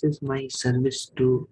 This is my service to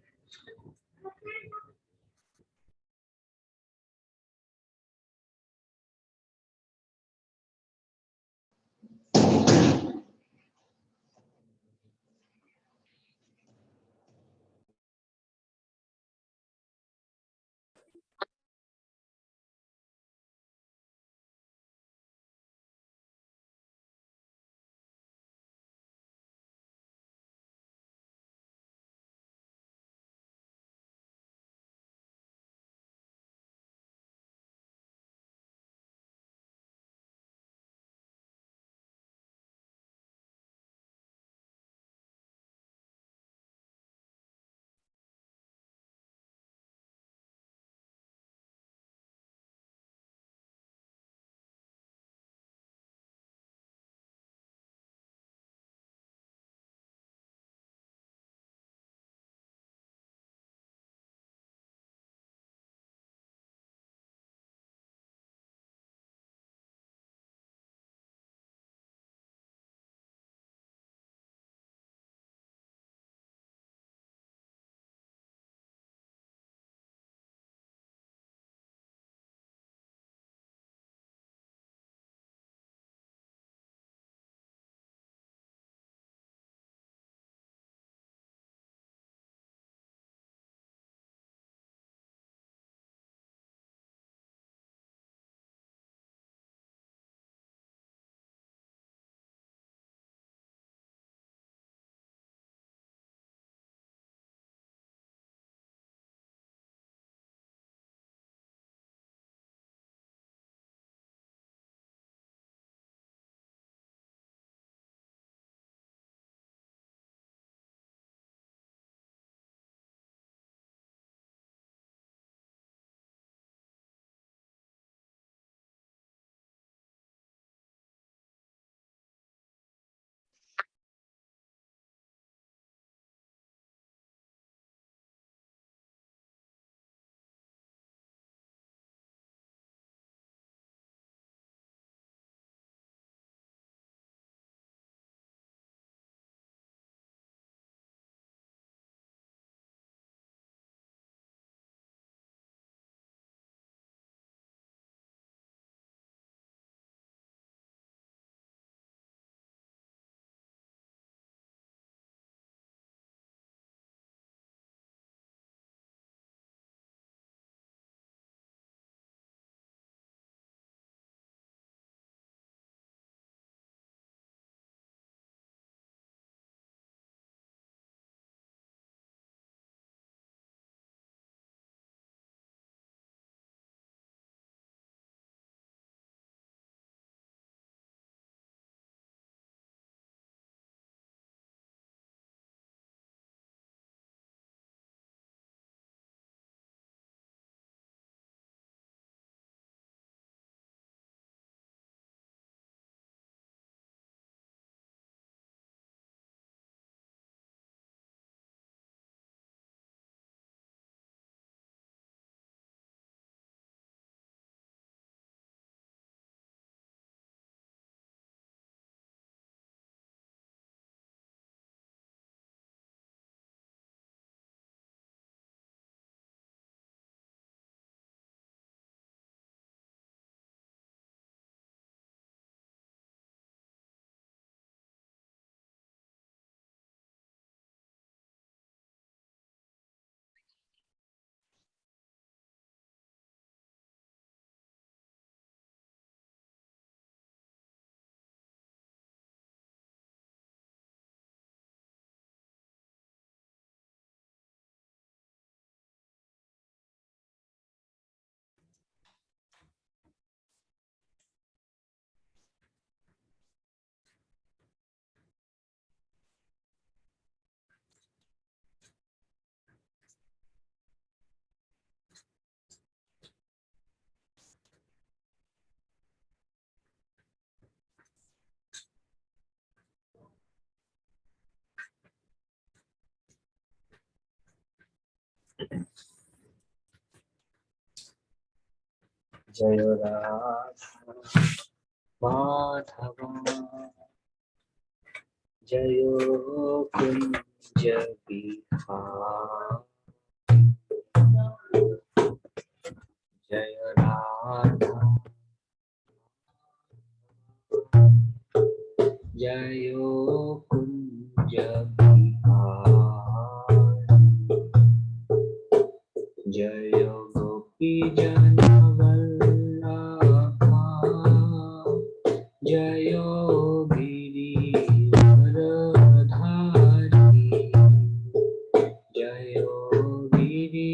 Jai Radha Madhava जयो कुंज बिहार जय राधा जयो कुंज बिहार जय गोपी जन वल्लभा जयो गिरिवरधारी जयो गिरिवरधारी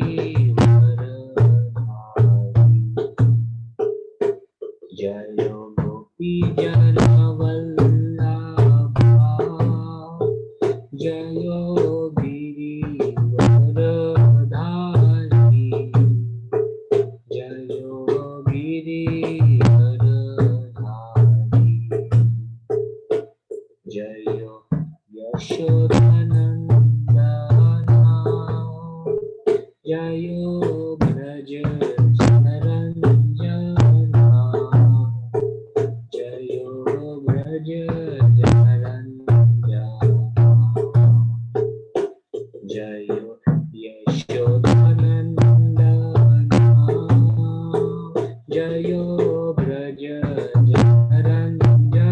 जयो गोपी जन वल्लभा जयो गिरिवरधारी जयो गिरिवरधारी जयो यशोदानन्दना जयो ब्रज जनरञ्जना जयो ब्रज जनरञ्जना जयो यशोदानन्दना जयो ब्रज जनरञ्जना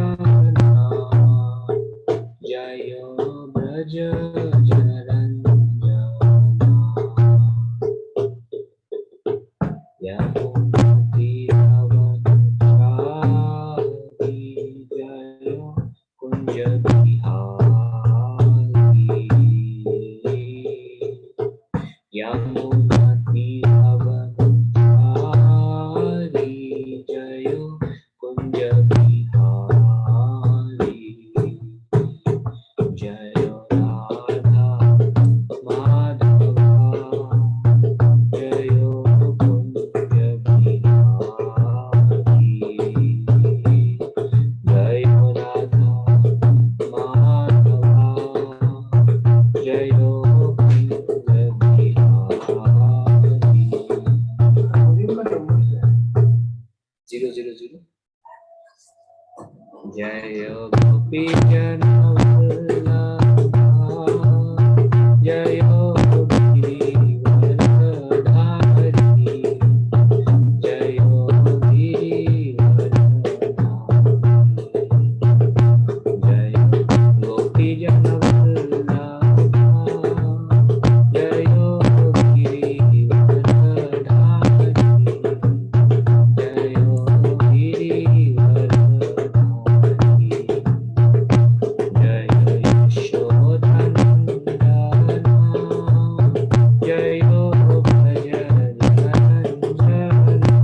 जयो ब्रज जनरञ्जना यमुनातीरवनचारी जयो कुञ्ज बिहारी यमुनातीरवनचारी जयो कुञ्ज बिहारी जयो राधा माधवा जयो कुंज बिहारी जयो राधा माधवा जयो कुंज बिहारी 000 जयो गोपी जन वल्लभा जयो गिरिवरधारी जयो गिरिवरधारी जयो गोपी जन वल्लभा जयो गिरिवरधारी जयो गिरिवरधारी जय यशोधनन्दना जयो भज जनरञ्जना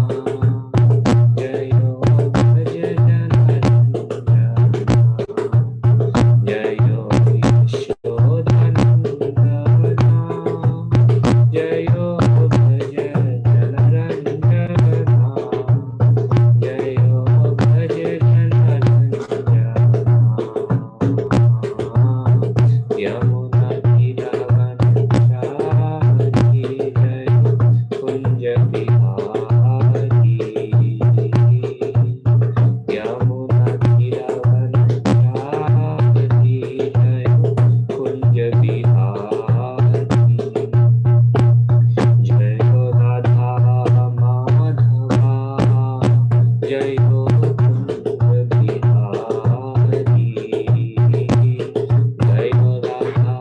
जयो भज जनरञ्जना जयो यशोधनन्दना जयो भज जनरञ्जना जयो भज जनरञ्जना यमुनातीरवनचारी जयो कुञ्ज बिहारी यमुनातीरवनचारी जयो कुञ्ज बिहारी जयो राधा माधवा जयो कुंज बिहारी जयो Radha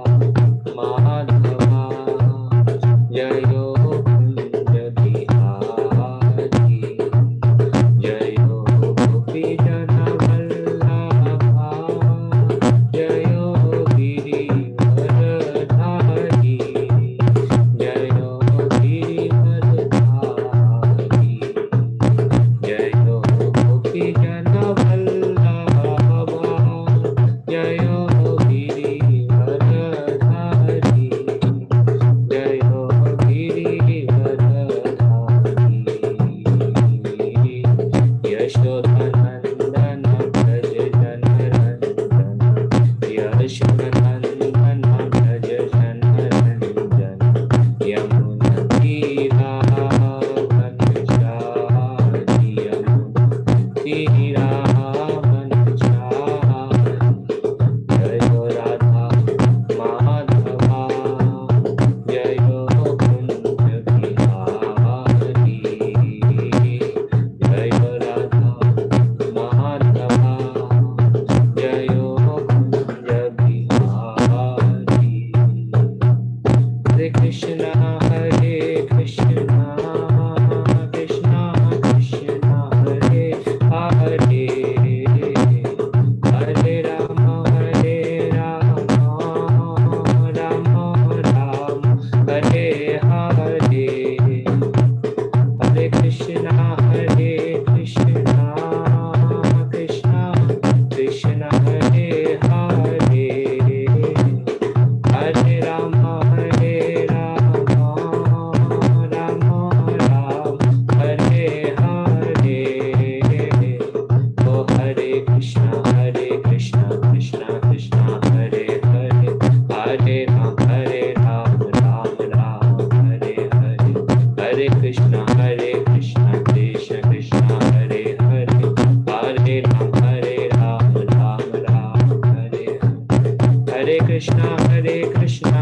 Krishna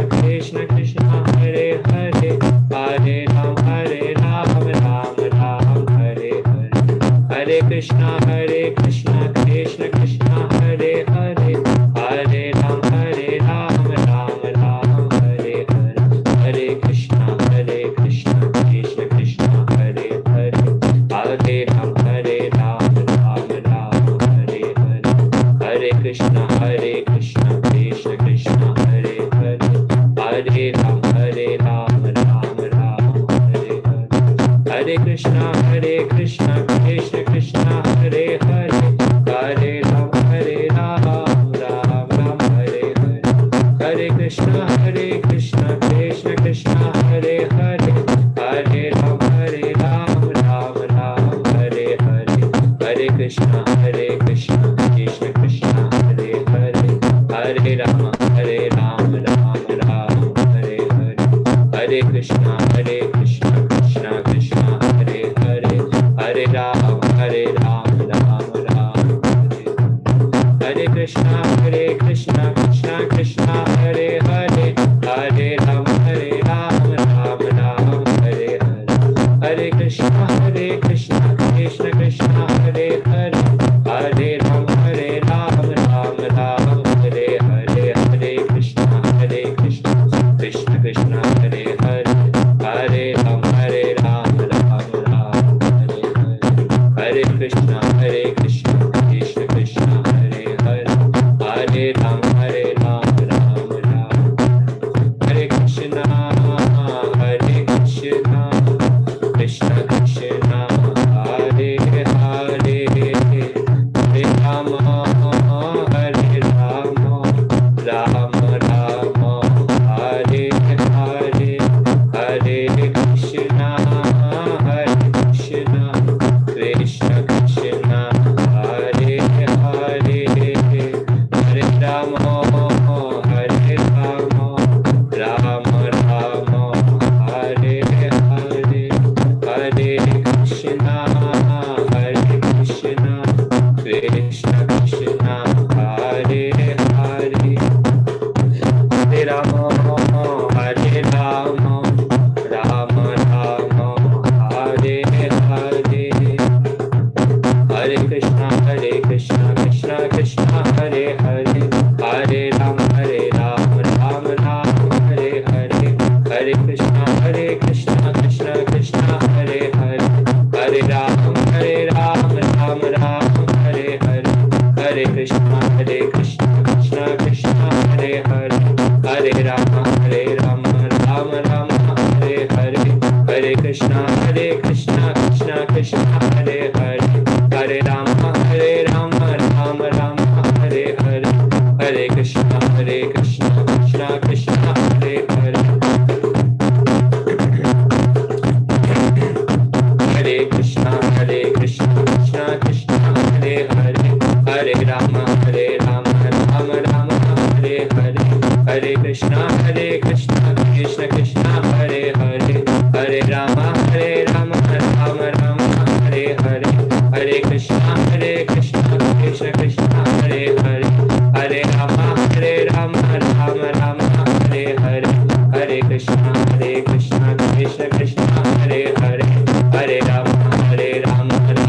Krishna Krishna Hare Hare, Hare Ram Ram Ram Hare Hare, Hare Krishna Krishna Krishna Hare Hare, Hare Ram Ram Ram Hare Hare, Hare Krishna Krishna Krishna Hare Hare, Hare Ram Ram Ram Hare Hare, Hare Krishna Krishna Krishna Hare Hare, Hare Ram Ram Ram Hare Hare, Hare Krishna Krishna Krishna Hare Hare, Hare Ram Ram Ram Hare Hare, Hare Krishna Krishna Krishna Hare Hare, Hare Ram Ram Ram Hare Hare, Hare Krishna Krishna Krishna Hare Hare, Hare Ram Ram Ram Hare Hare, Hare Krishna Krishna Krishna Hare Hare, Hare Ram Ram Ram Hare Hare, Hare Krishna Krishna Krishna Hare Hare, Hare Ram Ram Ram Hare Hare, Hare Krishna Krishna Krishna Hare Hare, Hare Ram Ram Ram Hare Hare, Hare Krishna Krishna Krishna Hare Hare, Hare Ram Ram Ram Hare Hare, Hare Krishna Krishna Krishna Hare Hare, Hare Ram Ram Ram, Hare Krishna Krishna Krishna Hare Hare, Hare Rama Hare Rama, Rama Rama Hare Hare, Hare Krishna Krishna Krishna Hare Hare, Hare Rama Hare Rama, Rama Rama Hare Hare, Hare Krishna Krishna Krishna Hare Hare, Hare Rama Hare Rama, Rama Rama Hare Hare, Hare Krishna Krishna Krishna Hare Hare, Hare Ram Ram Ram Hare Hare, Hare Krishna Krishna Krishna Hare Hare, Hare Ram Ram Ram Hare Hare, Hare Krishna Krishna Krishna Hare Hare, Hare Ram Ram Ram Hare Hare, Hare Krishna Krishna Krishna Hare Hare, Hare Ram Ram Ram Hare Hare, Hare Krishna Krishna Krishna Hare Hare, Hare Krishna Krishna Krishna Hare Hare, Hare Ram Ram Ram Hare Hare, Hare Krishna Krishna Krishna Hare Hare, Hare Ram Ram Ram Hare Hare, Hare Krishna Krishna Krishna Hare Hare, Hare Ram Ram Ram Hare Hare, Hare Krishna Krishna Krishna Hare Hare, Hare Ram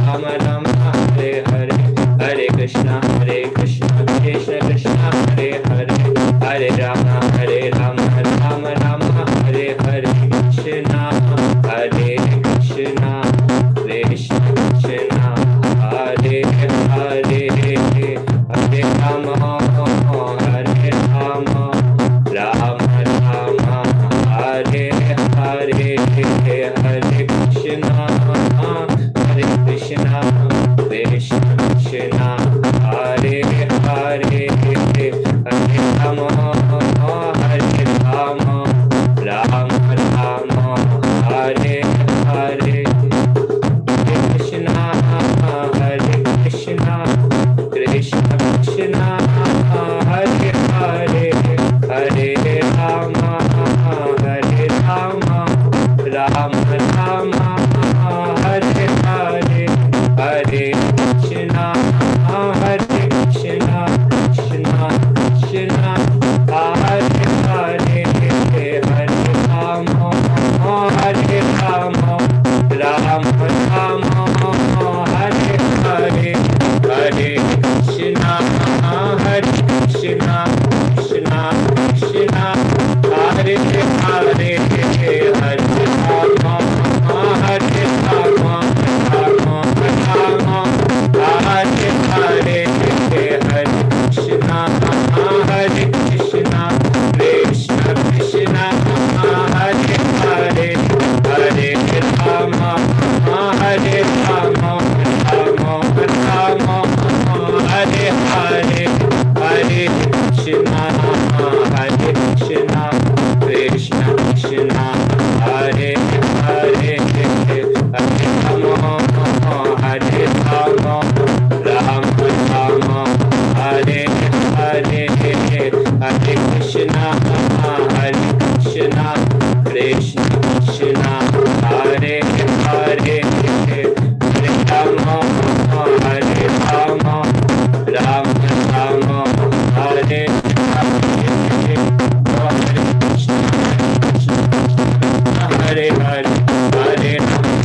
Ram Ram Hare Hare, Hare Krishna Krishna Krishna Hare Hare, Hare Ram Ram Ram Hare Hare, Krishna Hare Krishna Krishna Krishna Hare Hare, Hare Rama Hare Rama, Rama Rama Hare Hare, Hare Krishna Krishna Krishna Hare Hare, Hare Rama Hare Hare Rama Hare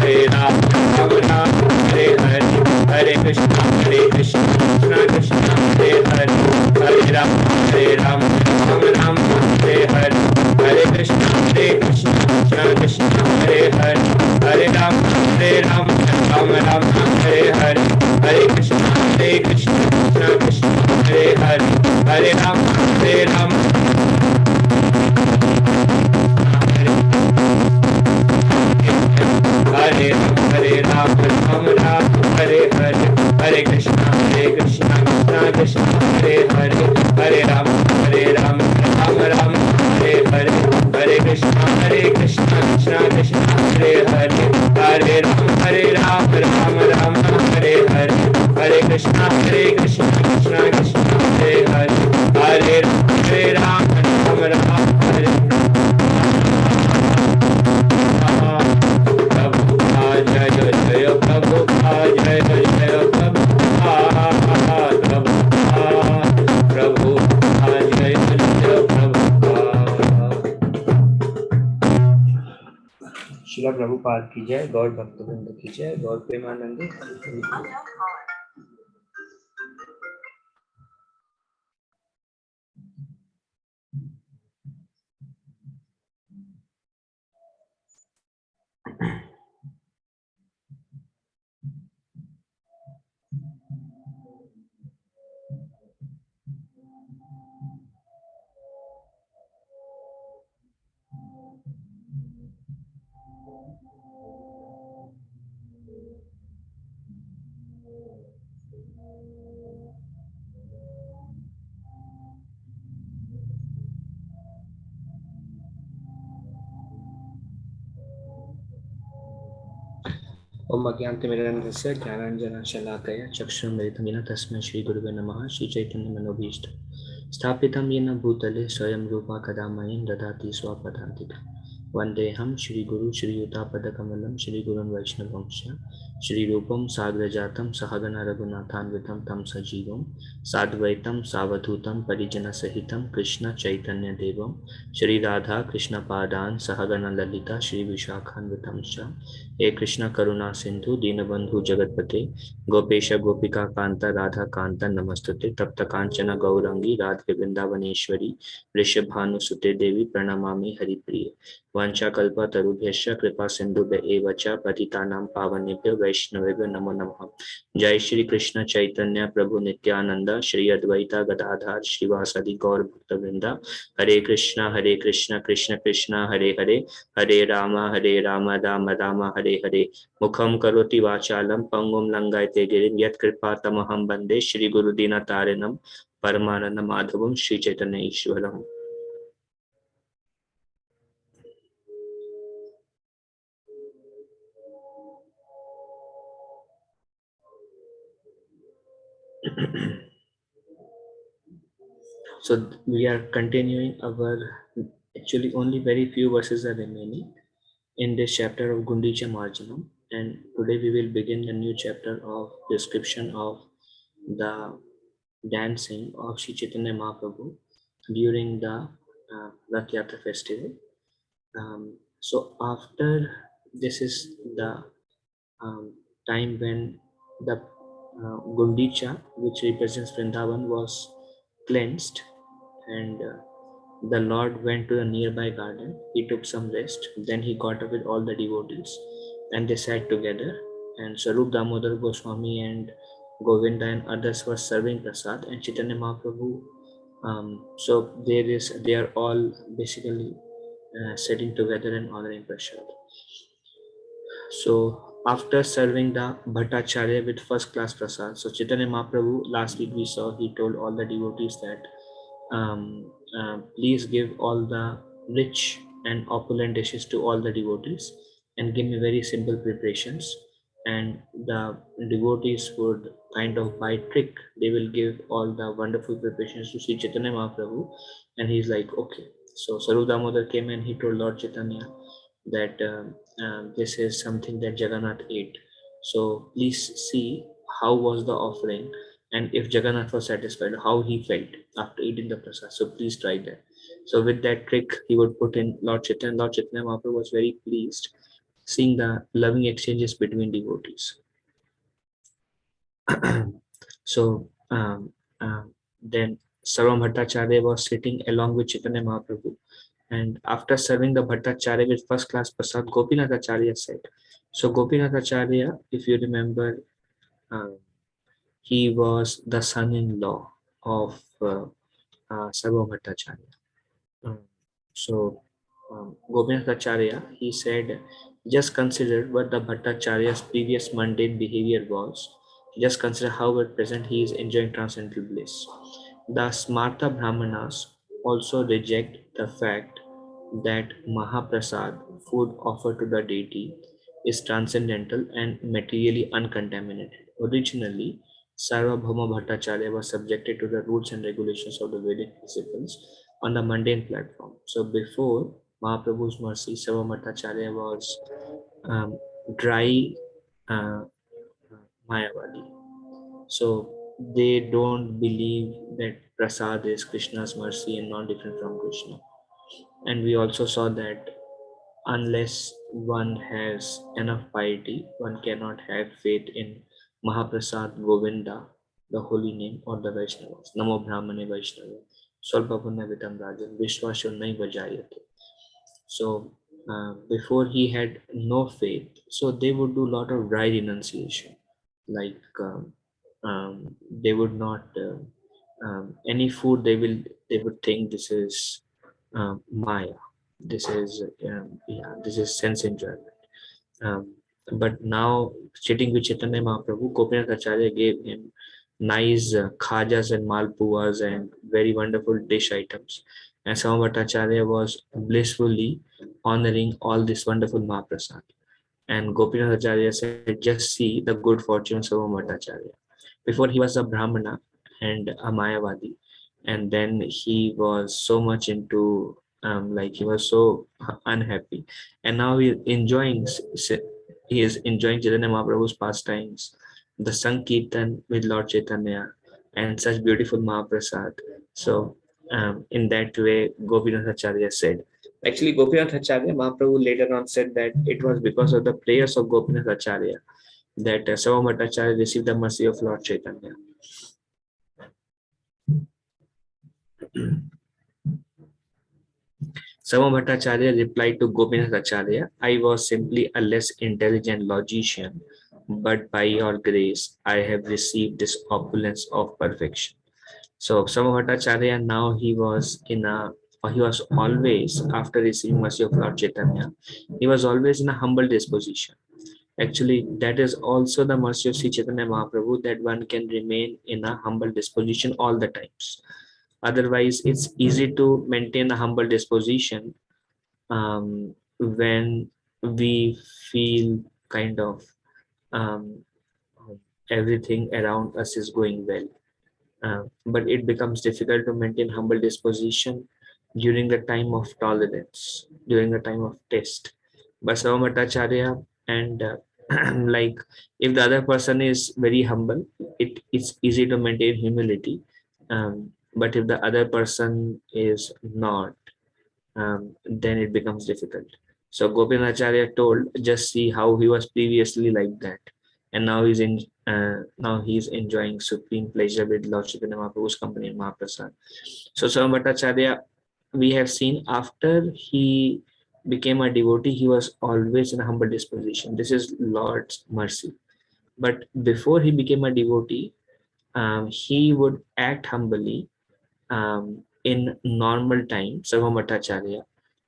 Rama Rama Rama Hare Hare Hare Krishna Hare Krishna Krishna Krishna Hare Hare Hare Rama Hare Rama Rama Rama Hare Hare Hare Krishna Krishna Krishna Hare Hare Hare Rama Hare Rama Rama Rama Hare Hare Hare Krishna Krishna Krishna Hare Hare Hare Rama Hare Rama Rama Rama Hare Hare Hare Hare Ram Hare Hare Hare Krishna Krishna Krishna Hare Hare Hare Ram Ram Hare Hare Hare Krishna Krishna Krishna Hare Hare Hare Ram Ram Hare Hare Hare Krishna Krishna Krishna Hare Hare Hare Ram Hare Ram Hare Hare Hare Krishna Krishna Krishna Hare Hare Hare Ram Ram Hare Hare Hare Krishna Krishna Krishna Hare Hare Hare Ram Ram Hare Hare Hare Krishna Krishna Krishna Hare Hare Hare Ram Hare शिला प्रभुपाद की जय, गौर भक्तवृंद की जय, गौर प्रेमानंद। ओम अज्ञानतिमिरन्धस्य ज्ञानाञ्जनशलाकया चक्षुरुन्मिलितं येन तस्मै श्रीगुरुवे नमः। श्रीचैतन्यमनोभीष्टं स्थापितं येन भूतले स्वयं रूपा कदा मह्यं ददाति स्वपदान्तिकं। वन्देऽहं श्रीगुरु श्रीयुतापदकमलं श्रीगुरुं वैष्णवंश श्रीरूपं साग्रजातं सहगण रघुनाथान्वितं तं सजीवं साद्वैतं सावधूतं परिजनसहितं कृष्ण चैतन्यदेवं श्रीराधा कृष्णपादान् सहगण ललिता श्रीविशाखान्वितं च। हे कृष्ण करुणा सिंधु दीनबंधु जगतपते गोपेश गोपिका कांता राधा कांता नमस्तुते। तप्त कांचन गौरंगी राधे वृंदावनेश्वरी वृषभानुसुते देवी प्रणमामि हरिप्रिय। वाञ्छाकल्पतरुभ्यश्च कृपा सिन्धुभ्य एव च पतितानां पावनेभ्यो वैष्णवेभ्यो नमो नमः। जय श्री कृष्ण चैतन्य प्रभु नित्यानंद श्री अद्वैता गदाधर श्रीवासदि गौर भक्तवृंद। हरे कृष्ण कृष्ण कृष्ण हरे हरे हरे राम राम राम हरे हरे। मुखम करोति वाचालं पंगुम लंघयते गिरिं यत्कृपातमहं वन्दे श्रीगुरुदीनतारिणं परमानंद माधवं Shri Chaitanya ईश्वरम्। So we are continuing our, actually only very few verses are remaining in this chapter of Gundicha Marjanam, and today we will begin the new chapter of description of the dancing of Sri Chaitanya Mahaprabhu during the Rath Yatra festival. So after this is the time when the Gundicha, which represents Vrindavan, was cleansed, and The Lord went to a nearby garden. He took some rest. Then he got up with all the devotees and they sat together. And Sarup Damodar Goswami and Govinda and others were serving prasad, and Chaitanya Mahaprabhu. So they are all basically sitting together and honoring prasad. So after serving the Bhattacharya with first class prasad, so Chaitanya Mahaprabhu, last week we saw, he told all the devotees that please give all the rich and opulent dishes to all the devotees and give me very simple preparations. And the devotees would kind of by trick, they will give all the wonderful preparations to Sri Chaitanya Mahaprabhu. And he's like, okay. So Sarup Damodar came and he told Lord Chaitanya that this is something that Jagannath ate. So please see how was the offering, and if Jagannath was satisfied, how he felt after eating the prasad. So please try that. So with that trick, he would put in Lord Chaitanya. Lord Chaitanya Mahaprabhu was very pleased seeing the loving exchanges between devotees. So then Sarvam Bhattacharya was sitting along with Chaitanya Mahaprabhu. And after serving the Bhattacharya with first class prasad, Gopinath Acharya said. So Gopinath Acharya, if you remember, uh, he was the son-in-law of Sarva Bhattacharya. Um, so Gopinath Acharya, he said, just consider what the Bhattacharya's previous mundane behavior was. Just consider how at present he is enjoying transcendental bliss. The Smarta Brahmanas also reject the fact that Mahaprasad, food offered to the deity, is transcendental and materially uncontaminated. Originally, Sarvabhauma Bhattacharya was subjected to the rules and regulations of the Vedic principles on the mundane platform. So before Mahaprabhu's mercy, Sarvabhauma Bhattacharya was um, dry uh, Mayavadi. So they don't believe that prasad is Krishna's mercy and not different from Krishna. And we also saw that unless one has enough piety, one cannot have faith in Mahaprasad Govinda, the holy name, or the Vaishnavas. Namo Brahmane Vaishnava. Svalpapunna Vitam Rajan. Vishwasyo Nai Vajayate. So before he had no faith, so they would do a lot of dry renunciation, like they would not any food they would think this is Maya, this is this is sense enjoyment. Um, but now, sitting with Chaitanya Mahaprabhu, Gopinath Acharya gave him nice khajas and malpuas and very wonderful dish items. And Samabhattacharya was blissfully honoring all this wonderful Mahaprasad. And Gopinath Acharya said, just see the good fortune of Samabhattacharya. Before he was a Brahmana and a Mayavadi, and then he was so much into like he was so unhappy, and now he is enjoying Chaitanya Mahaprabhu's pastimes, the Sankirtan with Lord Chaitanya, and such beautiful Mahaprasad. So in that way, Gopinath Acharya said. Actually, Gopinath Acharya, Mahaprabhu later on said that it was because of the prayers of Gopinath Acharya that Sarva Bhattacharya received the mercy of Lord Chaitanya. Sarva Bhattacharya replied to Gopinath Acharya, I was simply a less intelligent logician, but by your grace, I have received this opulence of perfection. So Sarva Bhattacharya now he was always, after receiving mercy of Lord Chaitanya, he was always in a humble disposition. Actually, that is also the mercy of Sri Chaitanya Mahaprabhu, that one can remain in a humble disposition all the times. Otherwise, it's easy to maintain a humble disposition when we feel kind of um, everything around us is going well. But it becomes difficult to maintain humble disposition during the time of tolerance, during the time of test. Basava Bhattacharya and like if the other person is very humble, it's easy to maintain humility. But if the other person is not, then it becomes difficult. So Gopinacharya told, just see how he was previously like that, and now he's enjoying supreme pleasure with Lord Chaitanya Mahaprabhu's company in Mahaprasad. So Swami Bhattacharya we have seen after he became a devotee, he was always in a humble disposition. This is Lord's mercy. But before he became a devotee, he would act humbly in normal time, Sarvamata.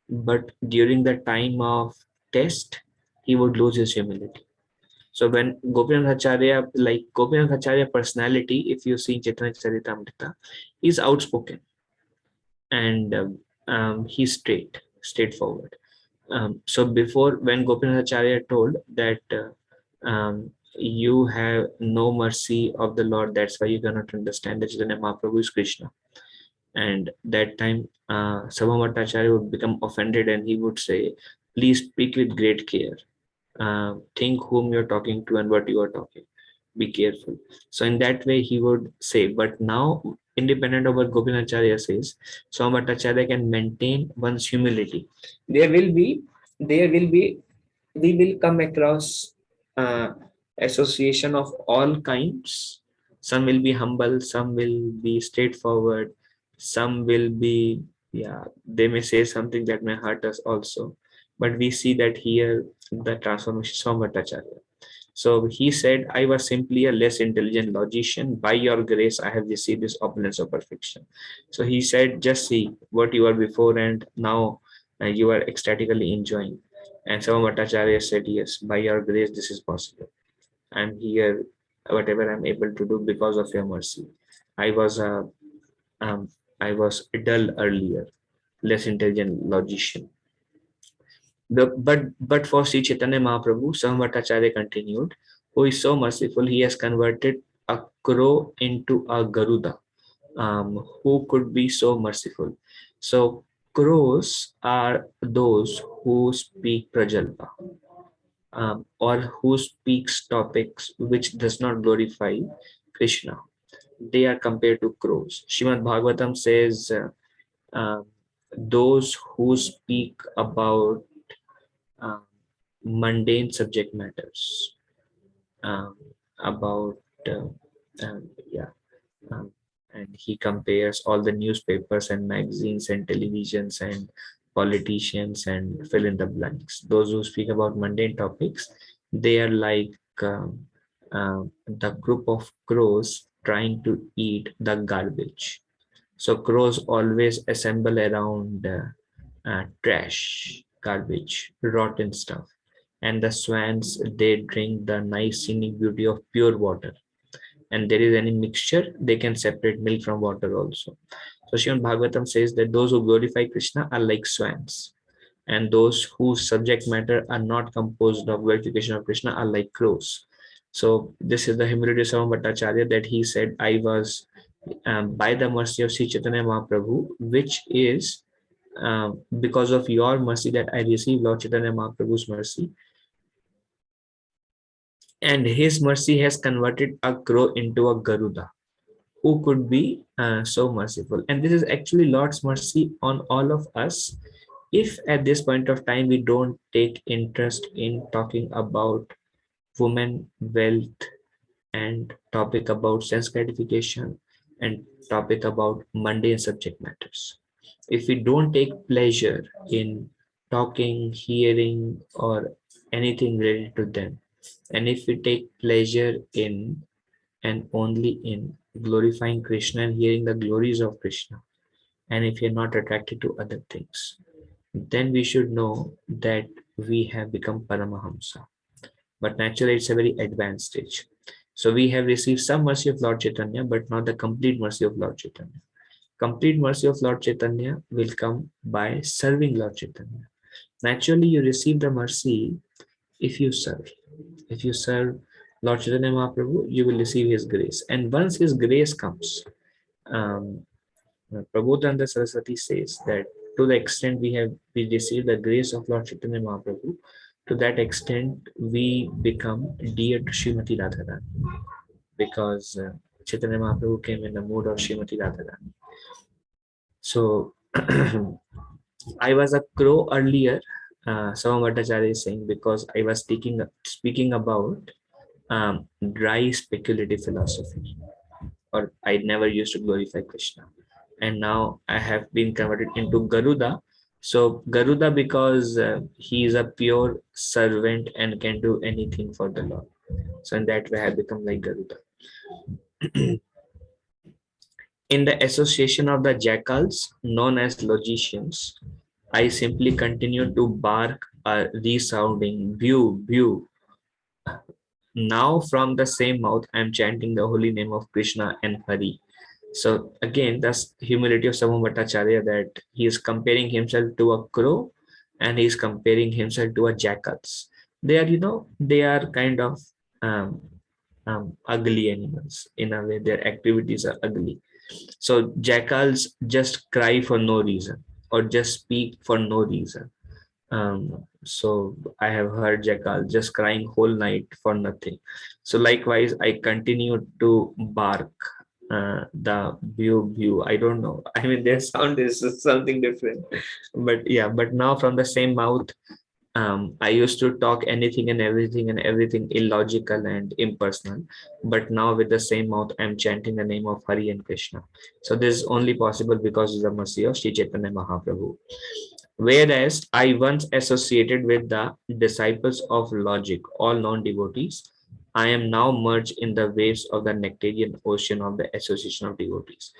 But during the time of test, he would lose his humility. So when Gopinath Acharya, like Gopinath Acharya personality, if you see Chaitanya Charitamrita, is outspoken and he's straightforward. So before, when Gopinath Acharya told that you have no mercy of the Lord, that's why you cannot understand that Chaitanya Mahaprabhu is Krishna. And that time, Sarvamata Acharya would become offended and he would say, please speak with great care. Think whom you're talking to and what you are talking. Be careful. So in that way he would say, but now independent of what Gopinacharya says, Swamabhattacharya can maintain one's humility. There will be, we will come across uh, association of all kinds. Some will be humble, some will be straightforward, some will be, yeah, they may say something that may hurt us also. But we see that here the transformation from Bhattacharya. So he said, I was simply a less intelligent logician. By your grace, I have received this opulence of perfection. So he said, just see what you were before and now you are ecstatically enjoying. And Sama Bhattacharya said, yes, by your grace, this is possible. I'm here, whatever I'm able to do because of your mercy. I was a, um, I was dull earlier, less intelligent logician. But for Sri Chaitanya Mahaprabhu, Samvatacharya continued, who is so merciful, he has converted a crow into a Garuda. Who could be so merciful? So crows are those who speak Prajalpa, or who speaks topics which does not glorify Krishna. They are compared to crows. Srimad Bhagavatam says those who speak about um, mundane subject matters, um, about yeah, um, and he compares all the newspapers and magazines and televisions and politicians and fill in the blanks. Those who speak about mundane topics, they are like the group of crows trying to eat the garbage. So crows always assemble around trash, garbage, rotten stuff. And the swans, they drink the nice scenic beauty of pure water. And there is any mixture, they can separate milk from water also. So Srimad Bhagavatam says that those who glorify Krishna are like swans. And those whose subject matter are not composed of glorification of Krishna are like crows. So this is the humility of Sama Bhattacharya, that he said, I was by the mercy of Sri Chaitanya Mahaprabhu, which is because of your mercy that I received Lord Chaitanya Mahaprabhu's mercy. And his mercy has converted a crow into a Garuda. Who could be so merciful? And this is actually Lord's mercy on all of us. If at this point of time we don't take interest in talking about women, wealth, and topic about sense gratification, and topic about mundane subject matters. If we don't take pleasure in talking, hearing, or anything related to them, and if we take pleasure in and only in glorifying Krishna and hearing the glories of Krishna, and if you're not attracted to other things, then we should know that we have become Paramahamsa. But naturally, it's a very advanced stage. So we have received some mercy of Lord Chaitanya, but not the complete mercy of Lord Chaitanya. Complete mercy of Lord Chaitanya will come by serving Lord Chaitanya. Naturally, you receive the mercy if you serve. If you serve Lord Chaitanya Mahaprabhu, you will receive his grace. And once his grace comes, um, Prabodhananda Saraswati says that to the extent we receive the grace of Lord Chaitanya Mahaprabhu, to that extent we become dear to Srimati Radharani, because Chaitanya Mahaprabhu came in the mood of Srimati Radharani. So I was a crow earlier, Sama Bhattacharya is saying, because I was speaking about dry speculative philosophy, or I never used to glorify Krishna. and now I have been converted into Garuda. So Garuda because he is a pure servant and can do anything for the Lord. So in that way I have become like Garuda. In the association of the jackals, known as logicians, I simply continue to bark a resounding "Bhew, bhew." Now from the same mouth, I am chanting the holy name of Krishna and Hari. So again, that's humility of Samu Bhattacharya, that he is comparing himself to a crow and he is comparing himself to a jackals. They are, they are kind of um, ugly animals in a way. Their activities are ugly. So jackals just cry for no reason or just speak for no reason. So I have heard jackal just crying whole night for nothing. So likewise, I continue to bark the view. I don't know. I mean, their sound is something different, but yeah. But now from the same mouth, I used to talk anything and everything illogical and impersonal. But now with the same mouth, I'm chanting the name of Hari and Krishna. So this is only possible because of the mercy of Sri Chaitanya Mahaprabhu. Whereas I once associated with the disciples of logic, all non-devotees, I am now merged in the waves of the nectarian ocean of the association of devotees.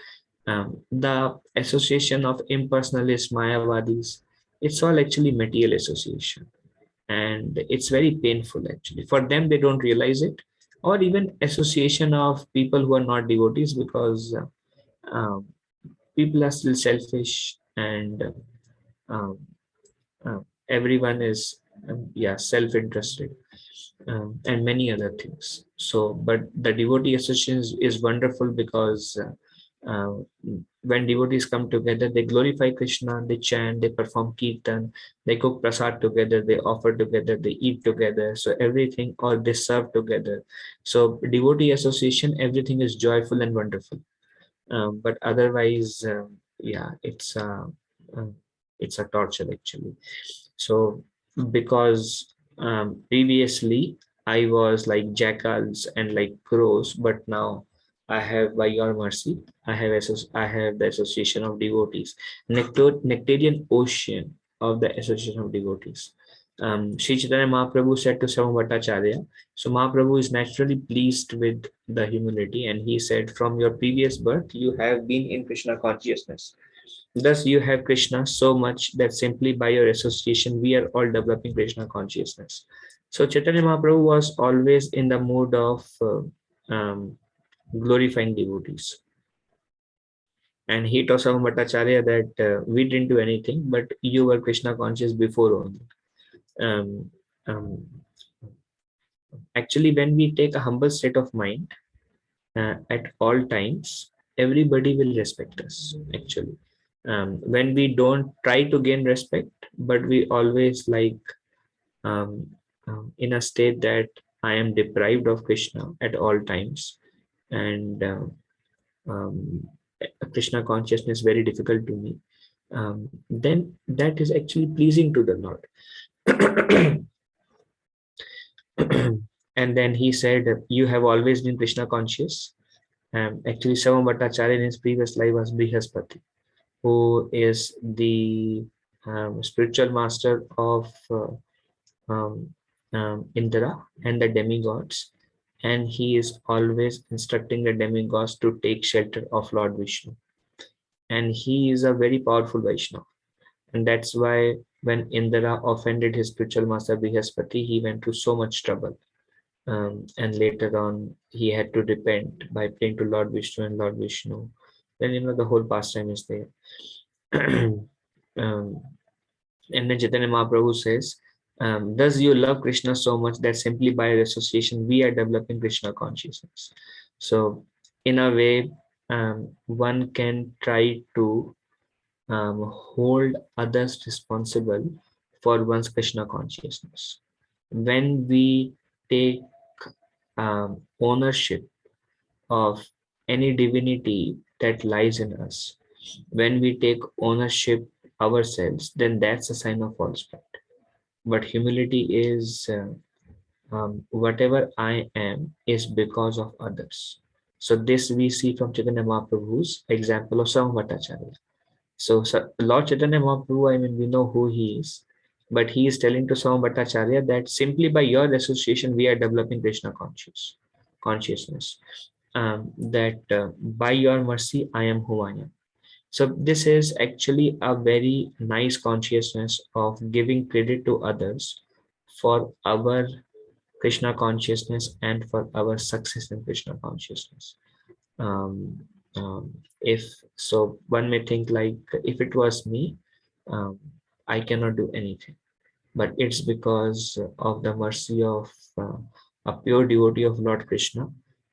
The association of impersonalists, Mayavadis, it's all actually material association. And it's very painful actually. For them, they don't realize it. Or even association of people who are not devotees, because people are still selfish and um, everyone is self-interested, and many other things. So but the devotee association is wonderful because when devotees come together, they glorify Krishna, they chant, they perform kirtan, they cook prasad together, they offer together, they eat together, so everything, or they serve together. So devotee association, everything is joyful and wonderful. But otherwise, uh, it's a torture actually. So because previously I was like jackals and like crows, but now I have, by your mercy, I have the association of devotees, nectarian ocean of the association of devotees. Sri Chaitanya Mahaprabhu said to Swami Bhattacharya, so Mahaprabhu is naturally pleased with the humility, and he said, from your previous birth, you have been in Krishna consciousness. Thus, you have Krishna so much that simply by your association, we are all developing Krishna consciousness. So Chaitanya Mahaprabhu was always in the mood of glorifying devotees. And he told Swami Bhattacharya that we didn't do anything, but you were Krishna conscious before only. Um, um, Actually, when we take a humble state of mind at all times, everybody will respect us. Actually, when we don't try to gain respect, but we always like um, in a state that I am deprived of Krishna at all times, and um, Krishna consciousness very difficult to me. Then that is actually pleasing to the Lord. And then he said, you have always been Krishna conscious. Actually, Sama Bhattacharya in his previous life was Brihaspati, who is the spiritual master of um, Indra and the demigods. And he is always instructing the demigods to take shelter of Lord Vishnu. And he is a very powerful Vaishnava. And that's why when Indra offended his spiritual master Brihaspati, he went through so much trouble. And later on, he had to repent by praying to Lord Vishnu and Lord Vishnu. Then, the whole pastime is there. um, and then Chaitanya Mahaprabhu says, thus you love Krishna so much that simply by association, we are developing Krishna consciousness. So, in a way, one can try to hold others responsible for one's Krishna consciousness. When we take ownership of any divinity that lies in us, when we take ownership ourselves, then that's a sign of false pride. But humility is whatever I am is because of others. So this we see from Chaitanya Mahaprabhu's example of Samvatacharya. So Lord Chaitanya Mahaprabhu, I mean, we know who he is, but he is telling to Samvatacharya that simply by your association, we are developing Krishna consciousness. That by your mercy, I am who I am. So this is actually a very nice consciousness of giving credit to others for our Krishna consciousness and for our success in Krishna consciousness. Um, if so, one may think like if it was me, um, I cannot do anything, but it's because of the mercy of a pure devotee of Lord Krishna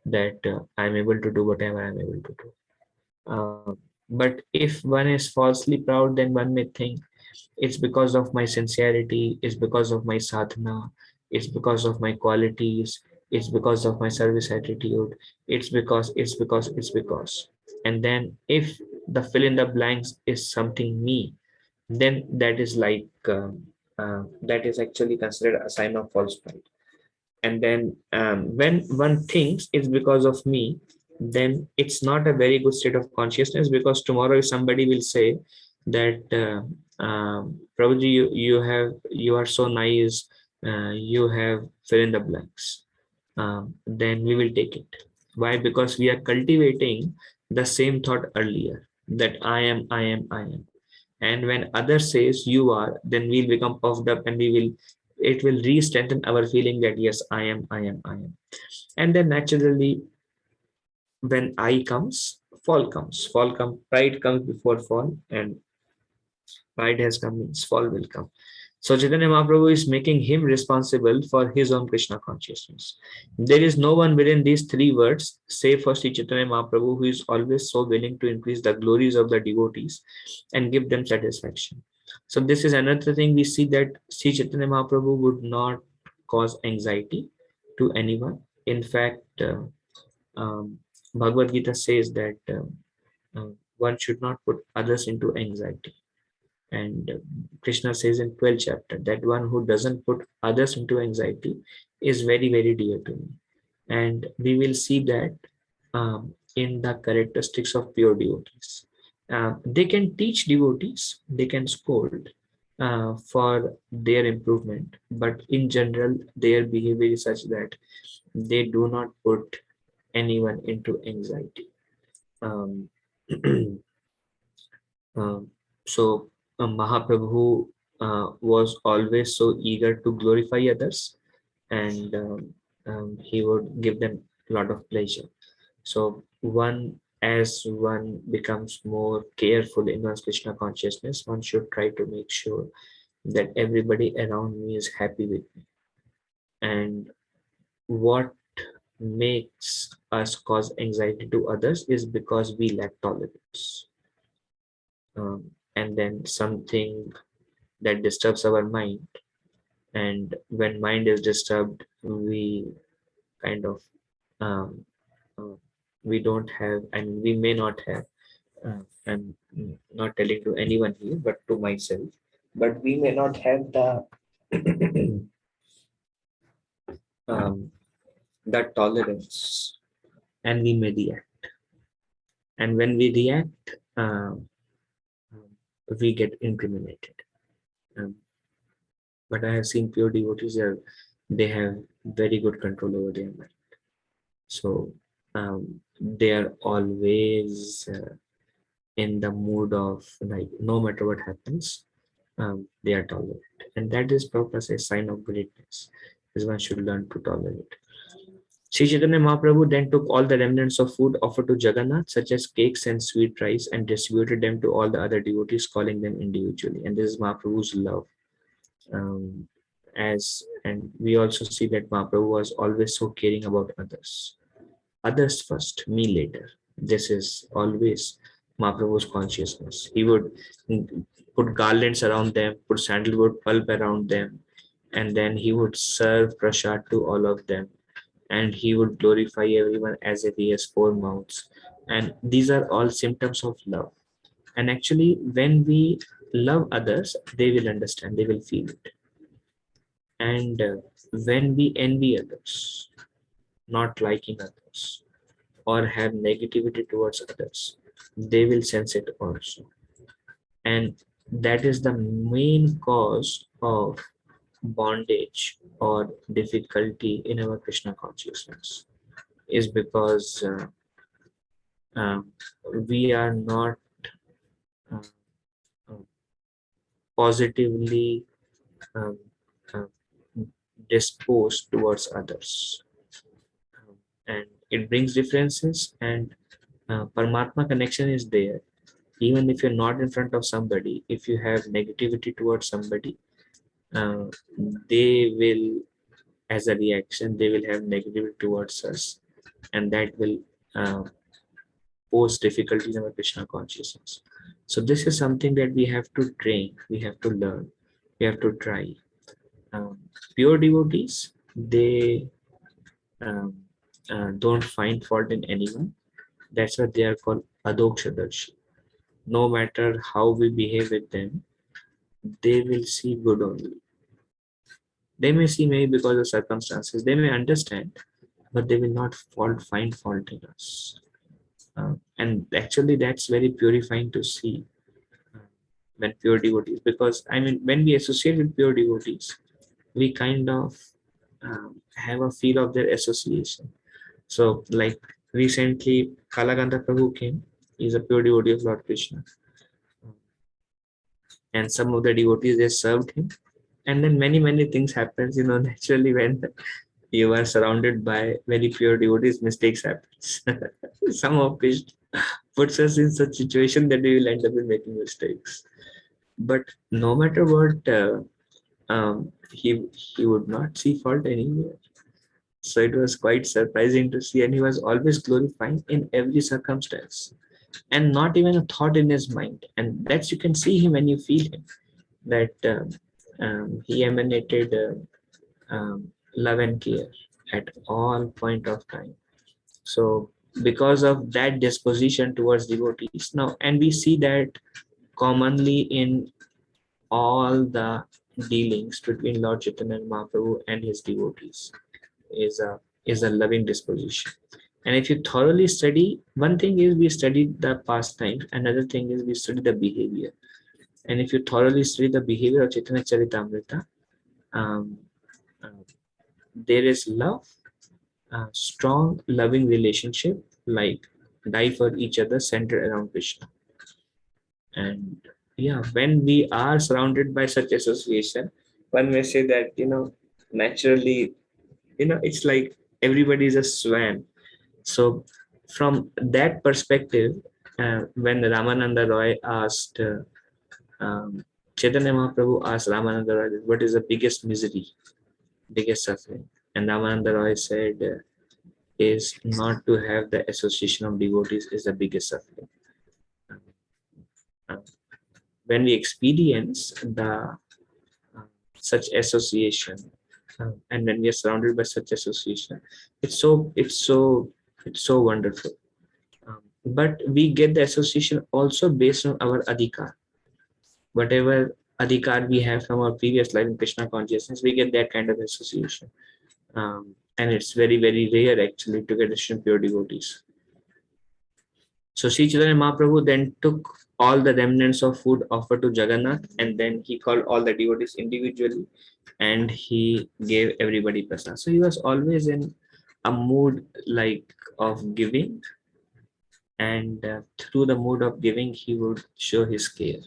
that I'm able to do whatever I'm able to do. But if one is falsely proud, then one may think it's because of my sincerity, it's because of my sadhana, it's because of my qualities, it's because of my service attitude, it's because. And then if the fill in the blanks is something me, then that is like that is actually considered a sign of false pride. And then when one thinks it's because of me, then it's not a very good state of consciousness, because tomorrow if somebody will say that Prabhuji, you are so nice, you have fill in the blanks, then we will take it. Why? Because we are cultivating the same thought earlier, that I am. And when others says you are, then we'll become puffed up, and it will re-strengthen our feeling that yes, I am. And then naturally, when I comes, fall comes, pride comes before fall, and pride has come means fall will come. So Chaitanya Mahaprabhu is making him responsible for his own Krishna consciousness. There is no one within these three words, save for Sri Chaitanya Mahaprabhu, who is always so willing to increase the glories of the devotees and give them satisfaction. So this is another thing we see, that Sri Chaitanya Mahaprabhu would not cause anxiety to anyone. In fact, Bhagavad Gita says that one should not put others into anxiety. And Krishna says in 12th chapter that one who doesn't put others into anxiety is very, very dear to me. And we will see that in the characteristics of pure devotees. They can teach devotees, they can scold for their improvement, but in general, their behavior is such that they do not put anyone into anxiety. Um, Um, so Mahaprabhu was always so eager to glorify others, and he would give them a lot of pleasure. So as one becomes more careful in one's Krishna consciousness, one should try to make sure that everybody around me is happy with me. And what makes us cause anxiety to others is because we lack tolerance. And then something that disturbs our mind, and when mind is disturbed, we kind of um, uh, we don't have, and we may not have, I'm not telling to anyone here but to myself, but we may not have the um, that tolerance, and we may react, and when we react, we get incriminated. um, but I have seen pure devotees are, they have very good control over their mind. So they are always in the mood of like no matter what happens, they are tolerant, and that is perhaps a sign of greatness, as one should learn to tolerate. Sri Chaitanya Mahaprabhu then took all the remnants of food offered to Jagannath, such as cakes and sweet rice, and distributed them to all the other devotees, calling them individually. And this is Mahaprabhu's love. Um, and we also see that Mahaprabhu was always so caring about others. Others first, me later. This is always Mahaprabhu's consciousness. He would put garlands around them, put sandalwood pulp around them, and then he would serve prasad to all of them. And he would glorify everyone as if he has four mouths. And these are all symptoms of love. And actually, when we love others, they will understand, they will feel it. And when we envy others, not liking others, or have negativity towards others, they will sense it also. And that is the main cause of bondage or difficulty in our Krishna consciousness, is because uh, we are not uh, uh, positively um, uh, disposed towards others. And it brings differences, and Paramatma connection is there. Even if you're not in front of somebody, if you have negativity towards somebody, uh, they will, as a reaction, they will have negativity towards us, and that will uh, pose difficulties in our Krishna consciousness. So this is something that we have to train, we have to learn, we have to try. Um, Pure devotees, they um, don't find fault in anyone. That's why they are called adokshadarshi. No matter how we behave with them, they will see good only. They may see maybe because of circumstances, they may understand, but they will not find fault in us. And actually, that's very purifying to see uh, when pure devotees, because I mean, when we associate with pure devotees, we kind of have a feel of their association. So, like recently, Kalaganda Prabhu came. He's a pure devotee of Lord Krishna, and some of the devotees they served him. And then many things happens. Naturally, when you are surrounded by very pure devotees, mistakes happens. Some of which puts us in such situation that we will end up in making mistakes. But no matter what, he would not see fault anywhere. So it was quite surprising to see, and he was always glorifying in every circumstance, and not even a thought in his mind. And that's, you can see him when you feel him, that he emanated love and care at all point of time. So because of that disposition towards devotees now, and we see that commonly in all the dealings between Lord Chaitanya Mahaprabhu and his devotees, is a loving disposition. And if you thoroughly study, one thing is we study the pastimes, another thing is we study the behavior. And if you thoroughly study the behavior of Chaitanya Charitamrita, um, uh, there is love, strong loving relationship, like die for each other, centered around Krishna. And yeah, when we are surrounded by such association, one may say that, naturally, it's like everybody is a swan. So from that perspective, when Ramananda Roy asked Chaitanya Mahaprabhu asked Ramananda Roy, what is the biggest misery, biggest suffering? And Ramananda Roy said, is not to have the association of devotees is the biggest suffering. Uh, when we experience the such association, and when we are surrounded by such association, it's so wonderful. But we get the association also based on our adhikar. Whatever adhikar we have from our previous life in Krishna consciousness, we get that kind of association. And it's very rare actually to get Krishna pure devotees. So Sri Chaitanya Mahaprabhu then took all the remnants of food offered to Jagannath, and then he called all the devotees individually, and he gave everybody prasad. So he was always in a mood like of giving, and through the mood of giving, he would show his care.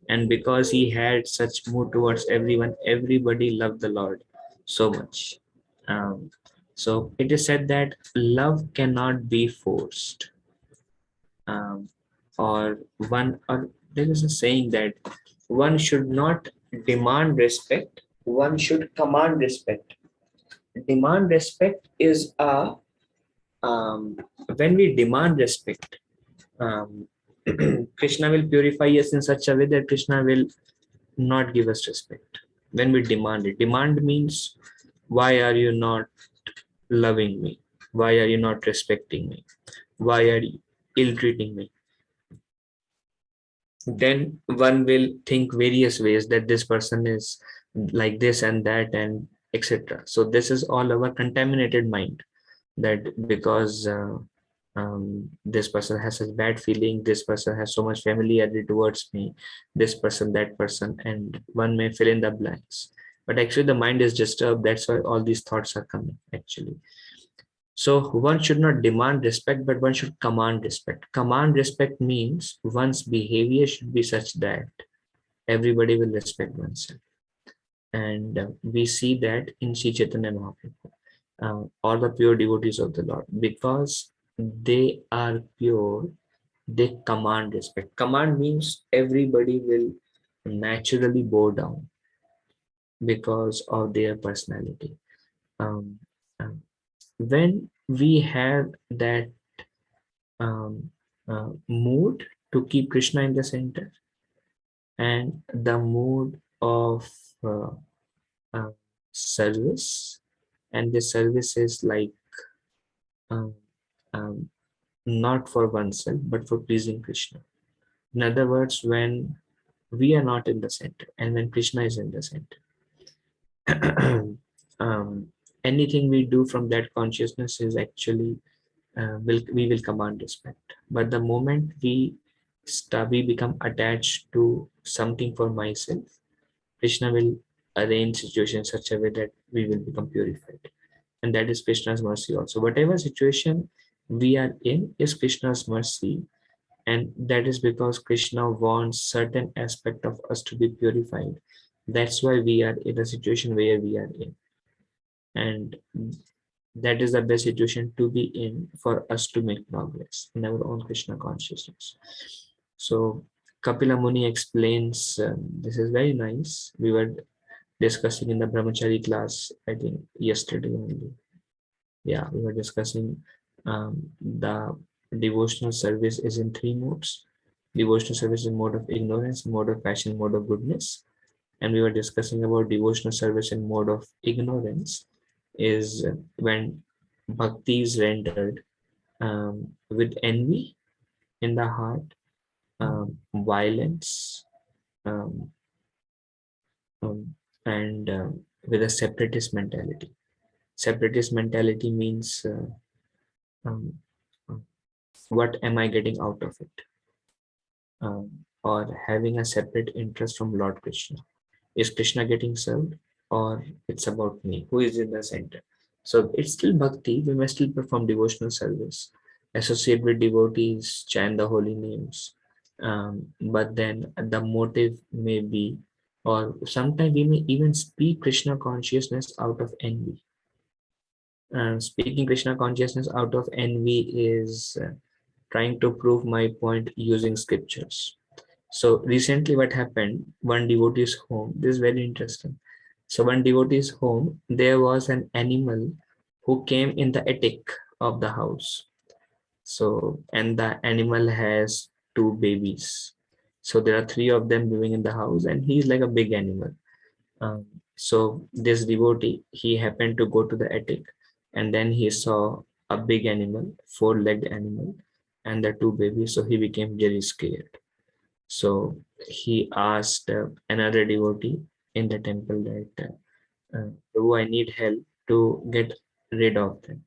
And because he had such mood towards everyone, everybody loved the Lord so much. Um, so it is said that love cannot be forced. Um, or there is a saying that one should not demand respect, one should command respect. Demand respect is um, when we demand respect, um, Krishna will purify us in such a way that Krishna will not give us respect. When we demand it, demand means, why are you not loving me? Why are you not respecting me? Why are you ill treating me? Then one will think various ways that this person is like this and that and etc. So this is all our contaminated mind, that because This person has such bad feeling, this person has so much familiarity towards me, this person, that person, and one may fill in the blanks. But actually the mind is disturbed, that's why all these thoughts are coming actually. So one should not demand respect, but one should command respect. Command respect means one's behavior should be such that everybody will respect oneself. And we see that in Sri Chaitanya Mahaprabhu, all the pure devotees of the Lord, because they are pure, they command respect. Command means everybody will naturally bow down because of their personality. Um, um, when we have that mood to keep Krishna in the center, and the mood of uh, uh, service, and the service is like um, um, not for oneself but for pleasing Krishna. In other words, when we are not in the center and when Krishna is in the center, um, anything we do from that consciousness is actually we will command respect. But the moment we become attached to something for myself, Krishna will arrange situations such a way that we will become purified. And that is Krishna's mercy also. Whatever situation we are in is Krishna's mercy. And that is because Krishna wants certain aspect of us to be purified. That's why we are in the situation where we are in. And that is the best situation to be in for us to make progress in our own Krishna consciousness. So Kapila Muni explains, this is very nice. We were discussing in the Brahmachari class, I think yesterday only. Yeah, we were discussing the devotional service is in three modes. Devotional service in mode of ignorance, mode of passion, mode of goodness. And we were discussing about devotional service in mode of ignorance is when bhakti is rendered with envy in the heart, violence, um, um, and with a separatist mentality. Separatist mentality means um, what am I getting out of it? Or having a separate interest from Lord Krishna. Is Krishna getting served or it's about me? Who is in the center? So it's still bhakti. We must still perform devotional service, associate with devotees, chant the holy names. But then the motive may be, or sometimes we may even speak Krishna consciousness out of envy. Speaking Krishna consciousness out of envy is trying to prove my point using scriptures. So recently what happened, one devotee's home, this is very interesting. So one devotee's home, there was an animal who came in the attic of the house. So, and the animal has two babies. So there are three of them living in the house and he's like a big animal. So this devotee, he happened to go to the attic and then he saw a big animal, four-legged animal, and the two babies. So he became very scared. So he asked another devotee in the temple that, Prabhu, I need help to get rid of them.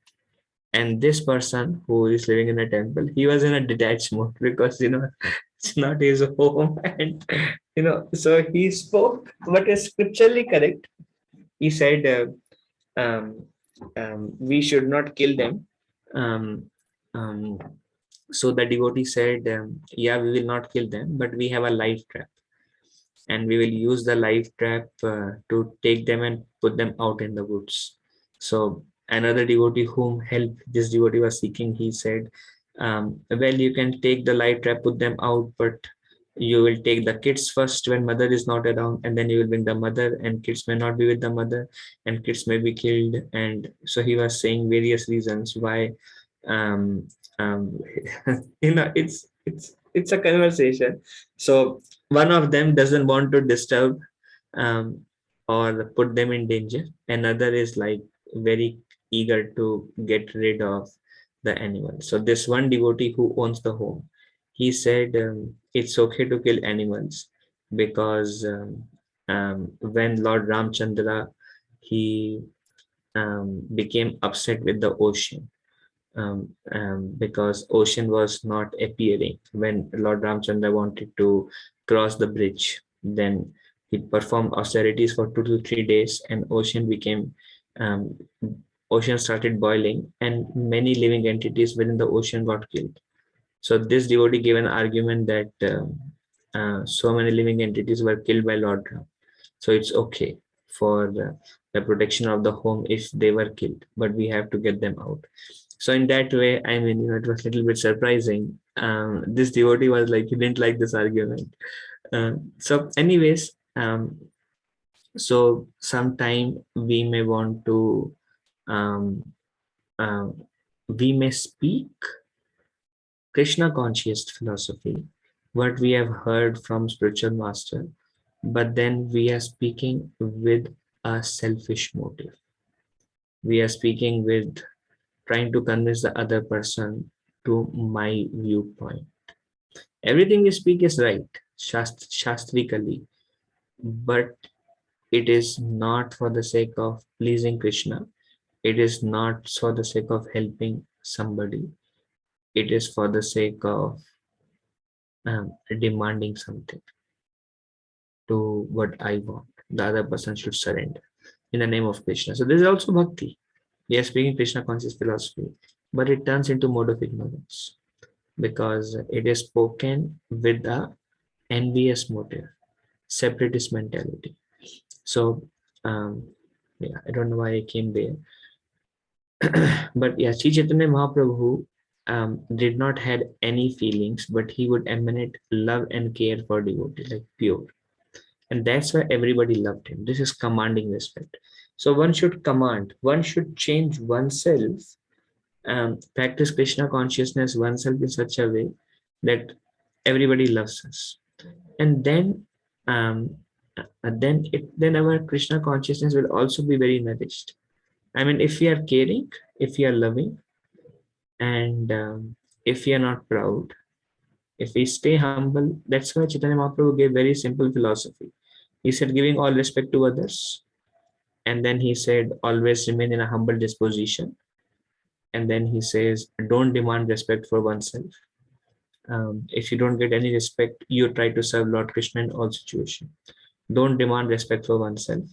And this person who is living in the temple, he was in a detached mode because, it's not his home. And, so he spoke what is scripturally correct. He said, we should not kill them. Um, um, so the devotee said, yeah, we will not kill them, but we have a life trap. And we will use the life trap to take them and put them out in the woods. So another devotee whom help this devotee was seeking, he said, well, you can take the life trap, put them out, but you will take the kids first when mother is not around, and then you will bring the mother, and kids may not be with the mother, and kids may be killed. And so he was saying various reasons why um, um, it's a conversation. So one of them doesn't want to disturb um, or put them in danger. Another is like very eager to get rid of the animal. So this one devotee who owns the home, he said it's okay to kill animals because when Lord Ramchandra he became upset with the ocean, because ocean was not appearing. When Lord Ramchandra wanted to cross the bridge, then he performed austerities for 2 to 3 days, and um, ocean started boiling, and many living entities within the ocean got killed. So this devotee gave an argument that so many living entities were killed by Lord Ram, so it's okay for the protection of the home if they were killed, but we have to get them out. So in that way, I mean, it was a little bit surprising. This devotee was like, he didn't like this argument. So anyways, so sometime we may want to, um, uh, we may speak Krishna conscious philosophy, what we have heard from spiritual master, but then we are speaking with a selfish motive. We are speaking with trying to convince the other person to my viewpoint. Everything we speak is right, shastrically, but it is not for the sake of pleasing Krishna. It is not for the sake of helping somebody. It is for the sake of demanding something to what I want. The other person should surrender in the name of Krishna. So this is also bhakti. We are speaking Krishna conscious philosophy, but it turns into mode of ignorance because it is spoken with a envious motive, separatist mentality. So, yeah, I don't know why I came there, but yeah, Sri Chaitanya Mahaprabhu did not had any feelings, but he would emanate love and care for devotee, like pure, and that's why everybody loved him. This is commanding respect. So one should command, one should change oneself, practice Krishna consciousness oneself in such a way that everybody loves us, and um, then our Krishna consciousness will also be very nourished. I mean, if we are caring, if we are loving, and if we are not proud, if we stay humble, that's why Chaitanya Mahaprabhu gave very simple philosophy. He said, giving all respect to others, and then he said, always remain in a humble disposition. And then he says, don't demand respect for oneself. If you don't get any respect, you try to serve Lord Krishna in all situations. Don't demand respect for oneself.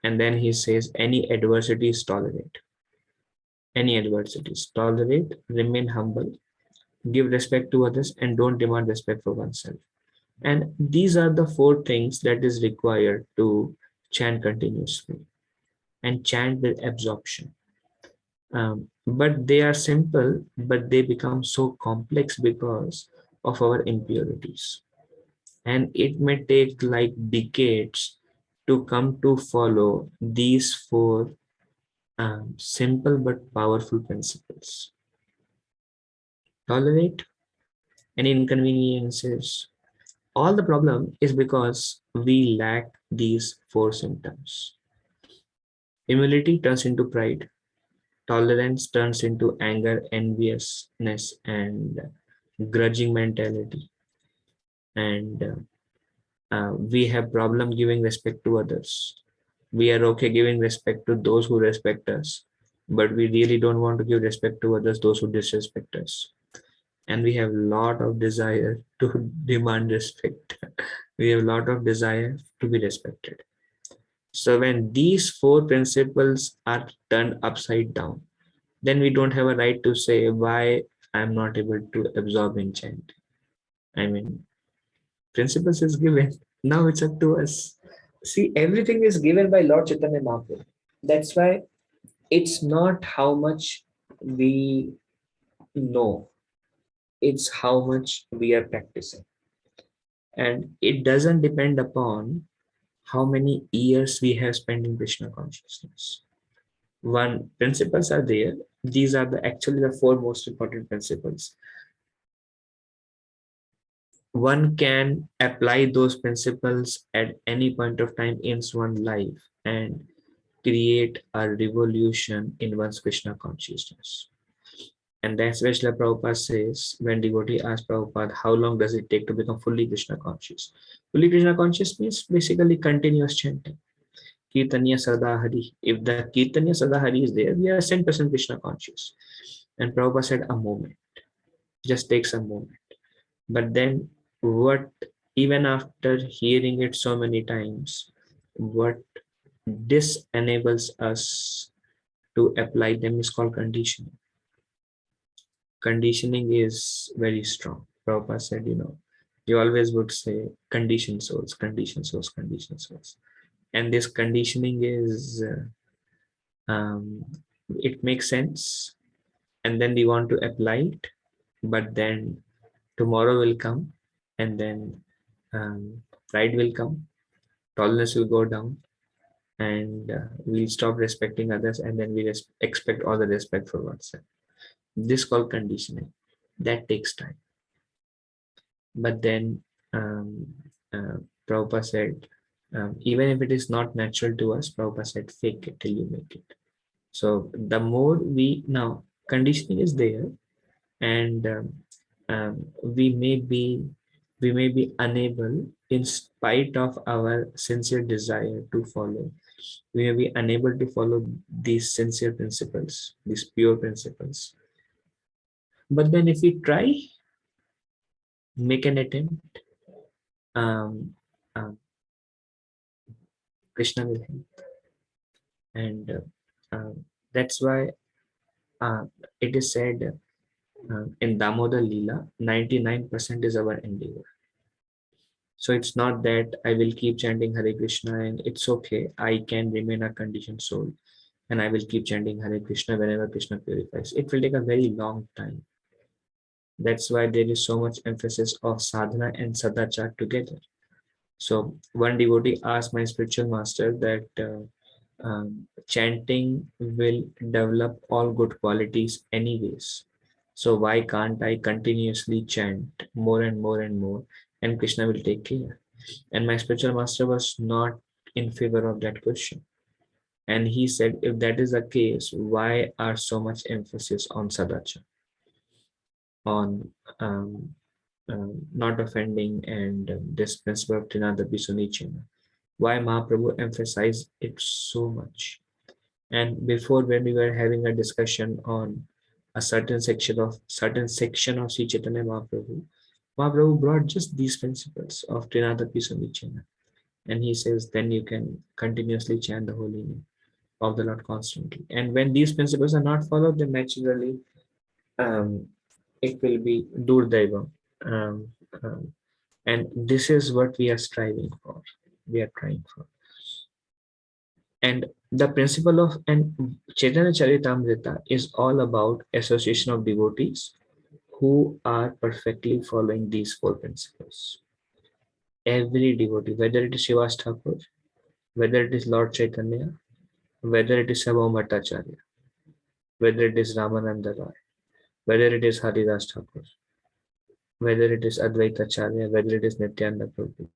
And then he says, any adversities tolerate. Any adversities tolerate, remain humble, give respect to others, and don't demand respect for oneself. And these are the four things that is required to chant continuously and chant with absorption. But they are simple, but they become so complex because of our impurities. And it may take like decades to come to follow these four simple but powerful principles. Tolerate any inconveniences. All the problem is because we lack these four symptoms. Humility turns into pride. Tolerance turns into anger, enviousness, and grudging mentality. And we have problem giving respect to others. We are okay giving respect to those who respect us, but we really don't want to give respect to others, those who disrespect us. And we have a lot of desire to demand respect. We have a lot of desire to be respected. So when these four principles are turned upside down, then we don't have a right to say why I'm not able to absorb in chant. I mean, principles is given. Now it's up to us. See, everything is given by Lord Chaitanya Mahaprabhu. That's why it's not how much we know, it's how much we are practicing. And it doesn't depend upon how many years we have spent in Krishna consciousness. One, principles are there. These are the actually the four most important principles. One can apply those principles at any point of time in one's life and create a revolution in one's Krishna consciousness. And that's why Srila Prabhupada says, when devotee asks Prabhupada, how long does it take to become fully Krishna conscious? Fully Krishna conscious means basically continuous chanting. Kirtanya Sada Hari. If the Kirtanya Sada Hari is there, we are 100% Krishna conscious. And Prabhupada said a moment, just takes a moment. But then what, even after hearing it so many times, what this enables us to apply them is called conditioning. Conditioning is very strong. Prabhupada said, you always would say conditioned souls, conditioned souls, conditioned souls. And this conditioning is, it makes sense. And then we want to apply it, but then tomorrow will come, and then pride will come, tolerance will go down, and we'll stop respecting others, and then we expect all the respect for oneself. This called conditioning. That takes time. But then um, uh, Prabhupada said, even if it is not natural to us, Prabhupada said, fake it till you make it. So the more we, now conditioning is there, and we may be unable, in spite of our sincere desire to follow, we may be unable to follow these sincere principles, these pure principles. But then if we try, make an attempt, um, uh, Krishna will help. And that's why uh, it is said in Damodar Leela, 99% is our endeavor. So it's not that I will keep chanting Hare Krishna and it's okay, I can remain a conditioned soul and I will keep chanting Hare Krishna whenever Krishna purifies. It will take a very long time. That's why there is so much emphasis of sadhana and sadachar together. So one devotee asked my spiritual master that chanting will develop all good qualities anyways. So why can't I continuously chant more and more and more, and Krishna will take care? And my spiritual master was not in favor of that question. And he said, if that is the case, why are so much emphasis on sadachar, on um, not offending, and this principle of Trinadapi Sunichena? Why Mahaprabhu emphasized it so much? And before, when we were having a discussion on a certain section of Sri Chaitanya Mahaprabhu, Mahaprabhu brought just these principles of Trinadapi Sunichena. And he says, then you can continuously chant the holy name of the Lord constantly. And when these principles are not followed, then naturally um, it will be Durdaiva. Um, um, and this is what we are striving for. We are trying for. And the principle of and Chaitanya Charitamrita is all about association of devotees who are perfectly following these four principles. Every devotee, whether it is Shivas Thakur, whether it is Lord Chaitanya, whether it is Sabha Bhattacharya, whether it is Ramananda Roy, whether it is Haridas Thakur, whether it is Advaita Acharya, whether it is Nityananda Prabhu,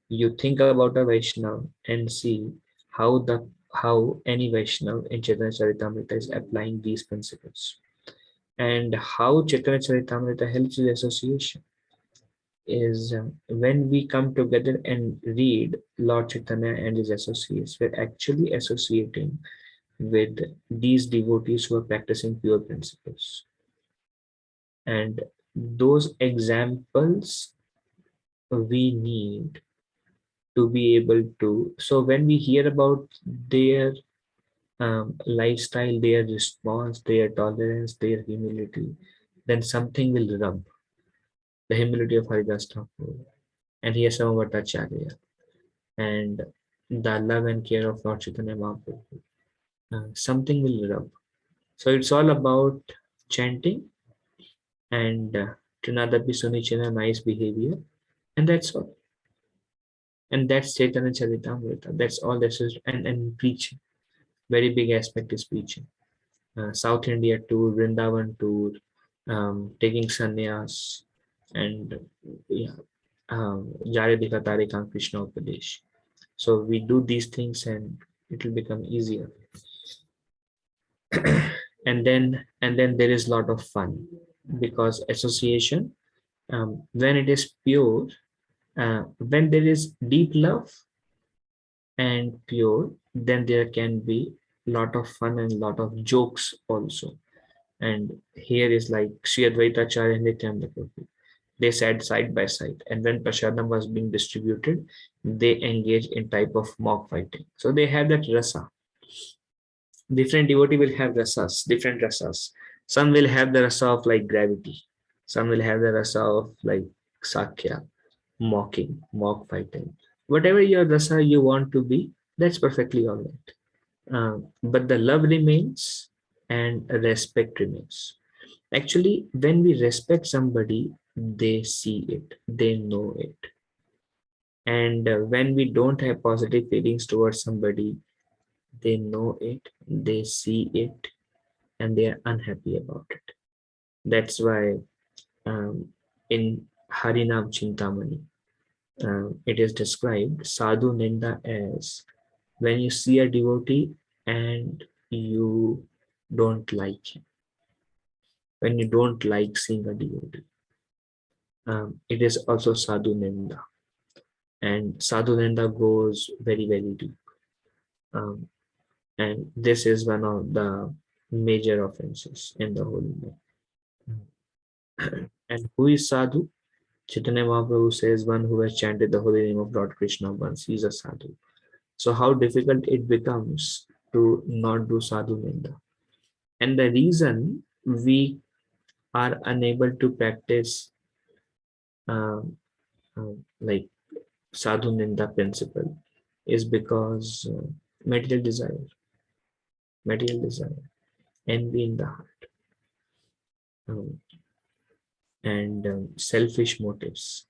you think about a Vaishnav and see how any Vaishnav in Chaitanya Charitamrita is applying these principles, and how Chaitanya Charitamrita helps with association is when we come together and read Lord Chaitanya and his associates, we're actually associating with these devotees who are practicing pure principles. And those examples we need to be able to. So when we hear about their lifestyle, their response, their tolerance, their humility, then something will rub. The humility of Haridas Thakur and Yasama Bhattacharya, and the love and care of Lord Chaitanya Mahaprabhu. Something will rub. So it's all about chanting and Trinadapi Sunichena, nice behavior, and that's all. And that's Chaitanya Charitamrita. That's all this is. And preaching. Very big aspect is preaching. South India tour, Vrindavan tour, taking sannyas, and yeah, Jare Dikha Tarikam Krishna Upadesh. So we do these things and it will become easier. And then there is a lot of fun because association, when it is pure, when there is deep love and pure, then there can be a lot of fun and a lot of jokes also. And here is like Sri Advaita Acharya and Nityananda Prabhu. They sat side by side, and when prasadam was being distributed, they engaged in type of mock fighting. So they have that rasa. Different devotee will have rasas, different rasas. Some will have the rasa of like gravity. Some will have the rasa of like sakya, mocking, mock fighting. Whatever your rasa you want to be, that's perfectly all right. But the love remains and respect remains. Actually, when we respect somebody, they see it, they know it. And when we don't have positive feelings towards somebody, they know it, they see it, and they are unhappy about it. That's why in Harinam Chintamani, it is described sadhu ninda as when you see a devotee and you don't like him, when you don't like seeing a devotee. It is also sadhu ninda, and sadhu ninda goes very, very deep. Um, and this is one of the major offenses in the holy name. And who is sadhu? Chaitanya Mahaprabhu says one who has chanted the holy name of Lord Krishna once, he is a sadhu. So how difficult it becomes to not do sadhu ninda. And the reason we are unable to practice like sadhu ninda principle is because material desire, envy in the heart, um, and selfish motives.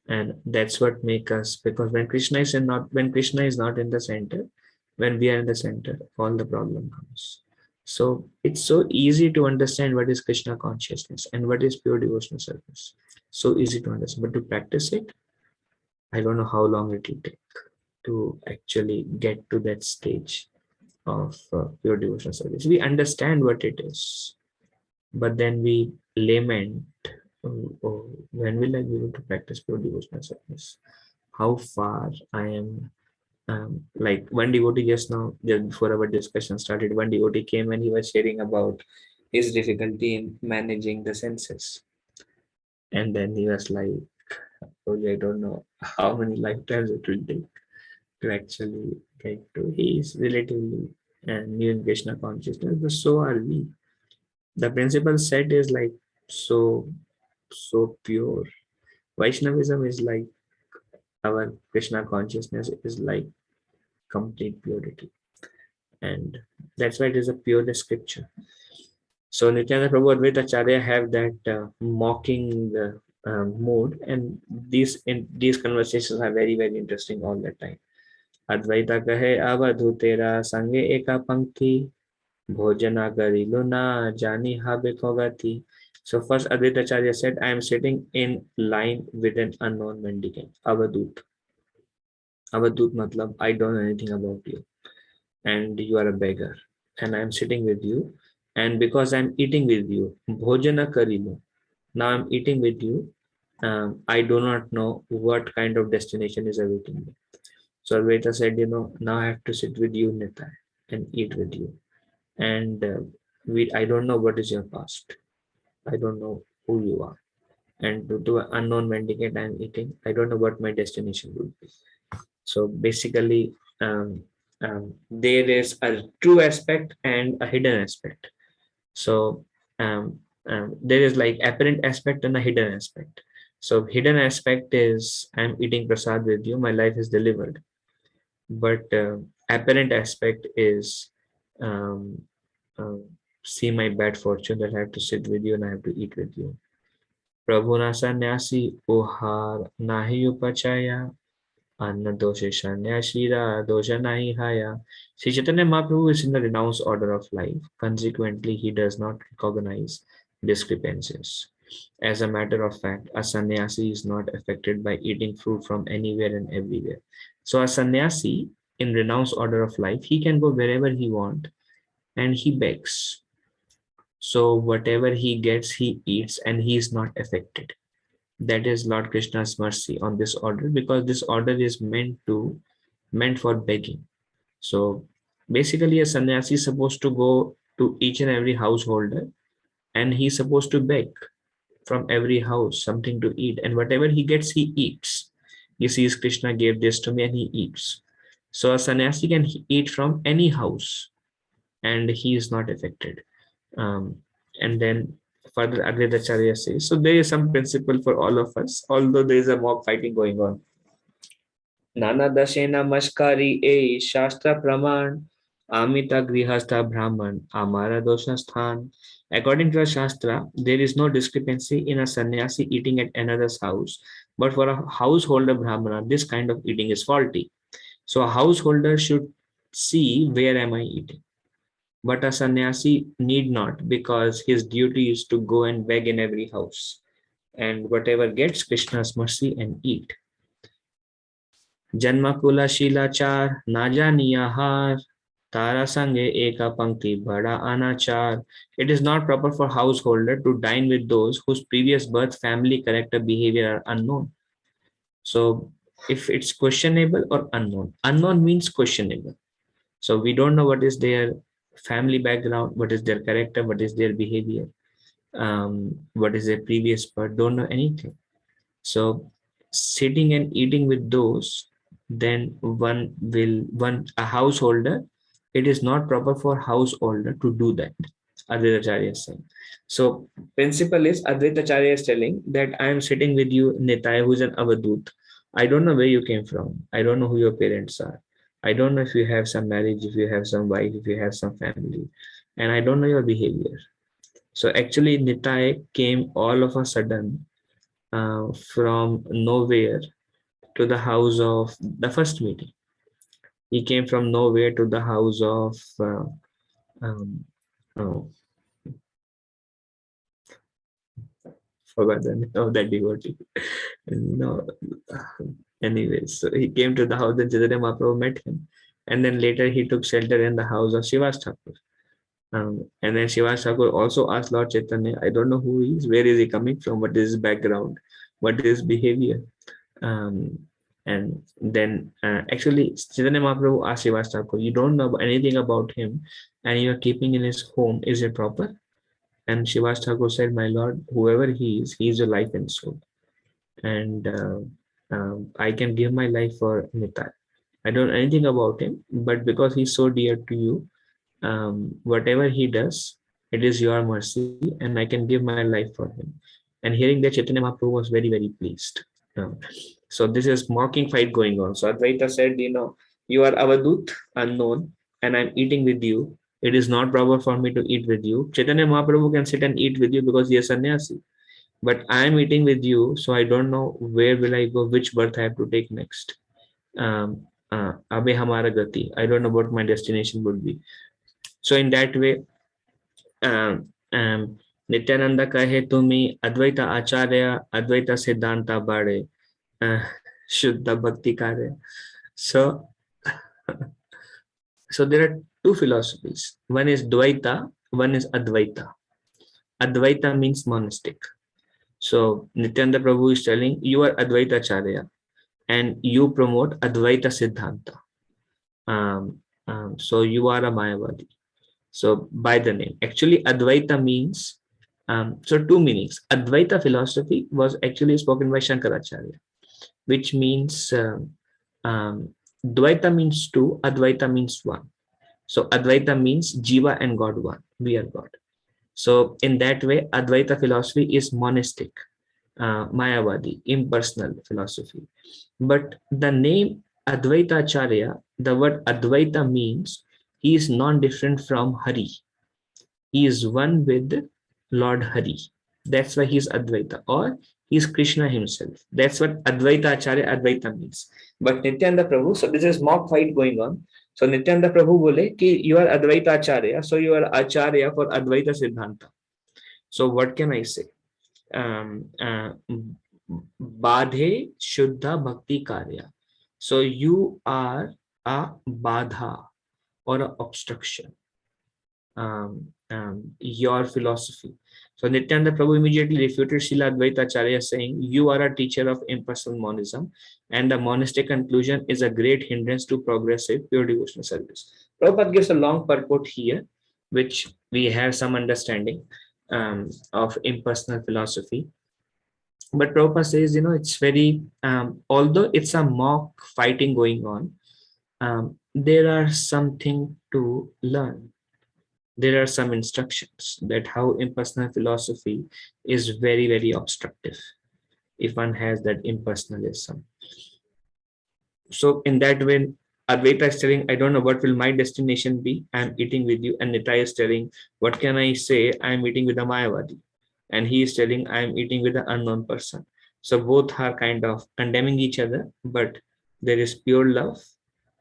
And that's what make us, because when Krishna is not in the center, when we are in the center, all the problem comes. So it's so easy to understand what is Krishna consciousness and what is pure devotional service. So easy to understand, but to practice it, I don't know how long it will take to actually get to that stage of pure devotional service. We understand what it is, but then we lament, oh, when will I be able to practice pure devotional service? How far I am. Like one devotee just now, just before our discussion started, one devotee came and he was sharing about his difficulty in managing the senses. And then he was like, oh, I don't know how many lifetimes it will take to actually get to. He is relatively new in Krishna consciousness, but so are we. The principle set is like so, so pure. Vaishnavism is like our Krishna consciousness is like complete purity. And that's why it is a pure scripture. So Nityananda Prabhu and Advaita Acharya have that mocking mood, and these conversations are very, very interesting all the time. Advaita kahe avadhu tera sange eka pankti bhojana karilu na jani habe kogati. So first Advaita Acharya said, I am sitting in line with an unknown mendicant. Avadut. Avadut matlab I don't know anything about you, and you are a beggar, and I'm sitting with you, and because I'm eating with you, bhojana karilu, now I'm eating with you, I do not know what kind of destination is awaiting me. So Advaita said, now I have to sit with you, Nitai, and eat with you, and I don't know what is your past, I don't know who you are, and to an unknown mendicant I'm eating, I don't know what my destination would be. So basically, there is a true aspect and a hidden aspect. So there is like apparent aspect and a hidden aspect. So hidden aspect is I'm eating prasad with you, my life is delivered. But apparent aspect is um, um, see my bad fortune that I have to sit with you and I have to eat with you. Prabhu na sannyasi ohar nahi upachaya Anna Dosheshanya Shira Doshanahi Haya. Sri Chaitanya Mahaprabhu is in the renounced order of life. Consequently, he does not recognize discrepancies. As a matter of fact, a sannyasi is not affected by eating fruit from anywhere and everywhere. So a sannyasi in renounced order of life, he can go wherever he wants and he begs. So whatever he gets, he eats and he is not affected. That is Lord Krishna's mercy on this order, because this order is meant for begging. So basically a sannyasi is supposed to go to each and every householder and he's supposed to beg from every house something to eat, and whatever he gets, he eats. He sees Krishna gave this to me and he eats. So a sannyasi can eat from any house and he is not affected. Um, and then further Advaita Acharya says, so there is some principle for all of us, although there is a mob fighting going on. Nana Dashena Mashkari A Shastra Praman Amita Grihastha Brahman Amara Dosha Sthan. According to the Shastra, there is no discrepancy in a sannyasi eating at another's house, but for a householder Brahmana, this kind of eating is faulty. So a householder should see where am I eating. But a sannyasi need not, because his duty is to go and beg in every house and whatever gets Krishna's mercy and eat. Janmakula Shilachar Najaniyahar Tara Sange Eka Pankti Bada Anachar. It is not proper for householder to dine with those whose previous birth, family, character, behavior are unknown. So if it's questionable or unknown means questionable. So we don't know what is their family background, what is their character, what is their behavior, what is their previous birth, don't know anything. So sitting and eating with those, then a householder, it is not proper for householder to do that. Advaita Acharya is saying. So principle is Advaita Acharya is telling that I am sitting with you, Nitai, who's an Avadut. I don't know where you came from. I don't know who your parents are. I don't know if you have some marriage, if you have some wife, if you have some family, and I don't know your behavior. So actually, Nitai came all of a sudden from nowhere to the house of the first meeting. He came from nowhere to the house of um, oh, forgot the name of that devotee. No, anyways, so he came to the house and Chaitanya Mahaprabhu met him, and then later he took shelter in the house of Shivas Thakur. And then Shivas Thakur also asked Lord Chaitanya, I don't know who he is, where is he coming from, what is his background, what is his behavior. Um, and then actually Chaitanya Mahaprabhu asked Shivas Thakur, you don't know anything about him and you are keeping in his home, is it proper? And Shivas Thakur said, my lord, whoever he is your life and soul. And I can give my life for Nitai. I don't know anything about him, but because he's so dear to you, whatever he does, it is your mercy, and I can give my life for him. And hearing that, Chaitanya Mahaprabhu was very, very pleased. Um, so this is mocking fight going on. So Advaita said, you are Avadut, unknown, and I'm eating with you. It is not proper for me to eat with you. Chaitanya Mahaprabhu can sit and eat with you because he is sannyasi. But I am eating with you, so I don't know where will I go, which birth I have to take next. Abhe hamara gati. I don't know what my destination would be. So in that way, Nityananda kahe tumi Advaita Acharya, Advaita Siddhanta Bade, Shuddha Bhakti Karya. So, so there are two philosophies. One is Dvaita, one is Advaita. Advaita means monastic. So Nityananda Prabhu is telling you are Advaita Acharya and you promote Advaita Siddhanta. So you are a Mayavadi. So by the name, actually Advaita means, so two meanings. Advaita philosophy was actually spoken by Shankaracharya, which means Dvaita means two, Advaita means one. So Advaita means Jiva and God one. We are God. So in that way, Advaita philosophy is monastic, Mayavadi, impersonal philosophy. But the name Advaita Acharya, the word Advaita means he is non-different from Hari. He is one with Lord Hari. That's why he is Advaita, or he is Krishna himself. That's what Advaita Acharya Advaita means. But Nityananda Prabhu, so this is mock fight going on. So Nityananda Prabhu bole ki you are Advaita Acharya, so you are Acharya for Advaita Siddhanta. So what can I say? Badhe Shuddha Bhakti Karya. So you are a badha or an obstruction. Your philosophy. So Nityananda Prabhu immediately refuted Srila Advaita Acharya, saying, you are a teacher of impersonal monism, and the monastic conclusion is a great hindrance to progressive pure devotional service. Prabhupada gives a long purport here, which we have some understanding. of impersonal philosophy. But Prabhupada says, it's very, although it's a mock fighting going on, there are something to learn. There are some instructions that how impersonal philosophy is very, very obstructive if one has that impersonalism. So in that way, Advaita is telling, I don't know what will my destination be. I'm eating with you. And Nitai is telling, what can I say? I'm eating with a Mayavadi. And he is telling, I'm eating with an unknown person. So both are kind of condemning each other, but there is pure love,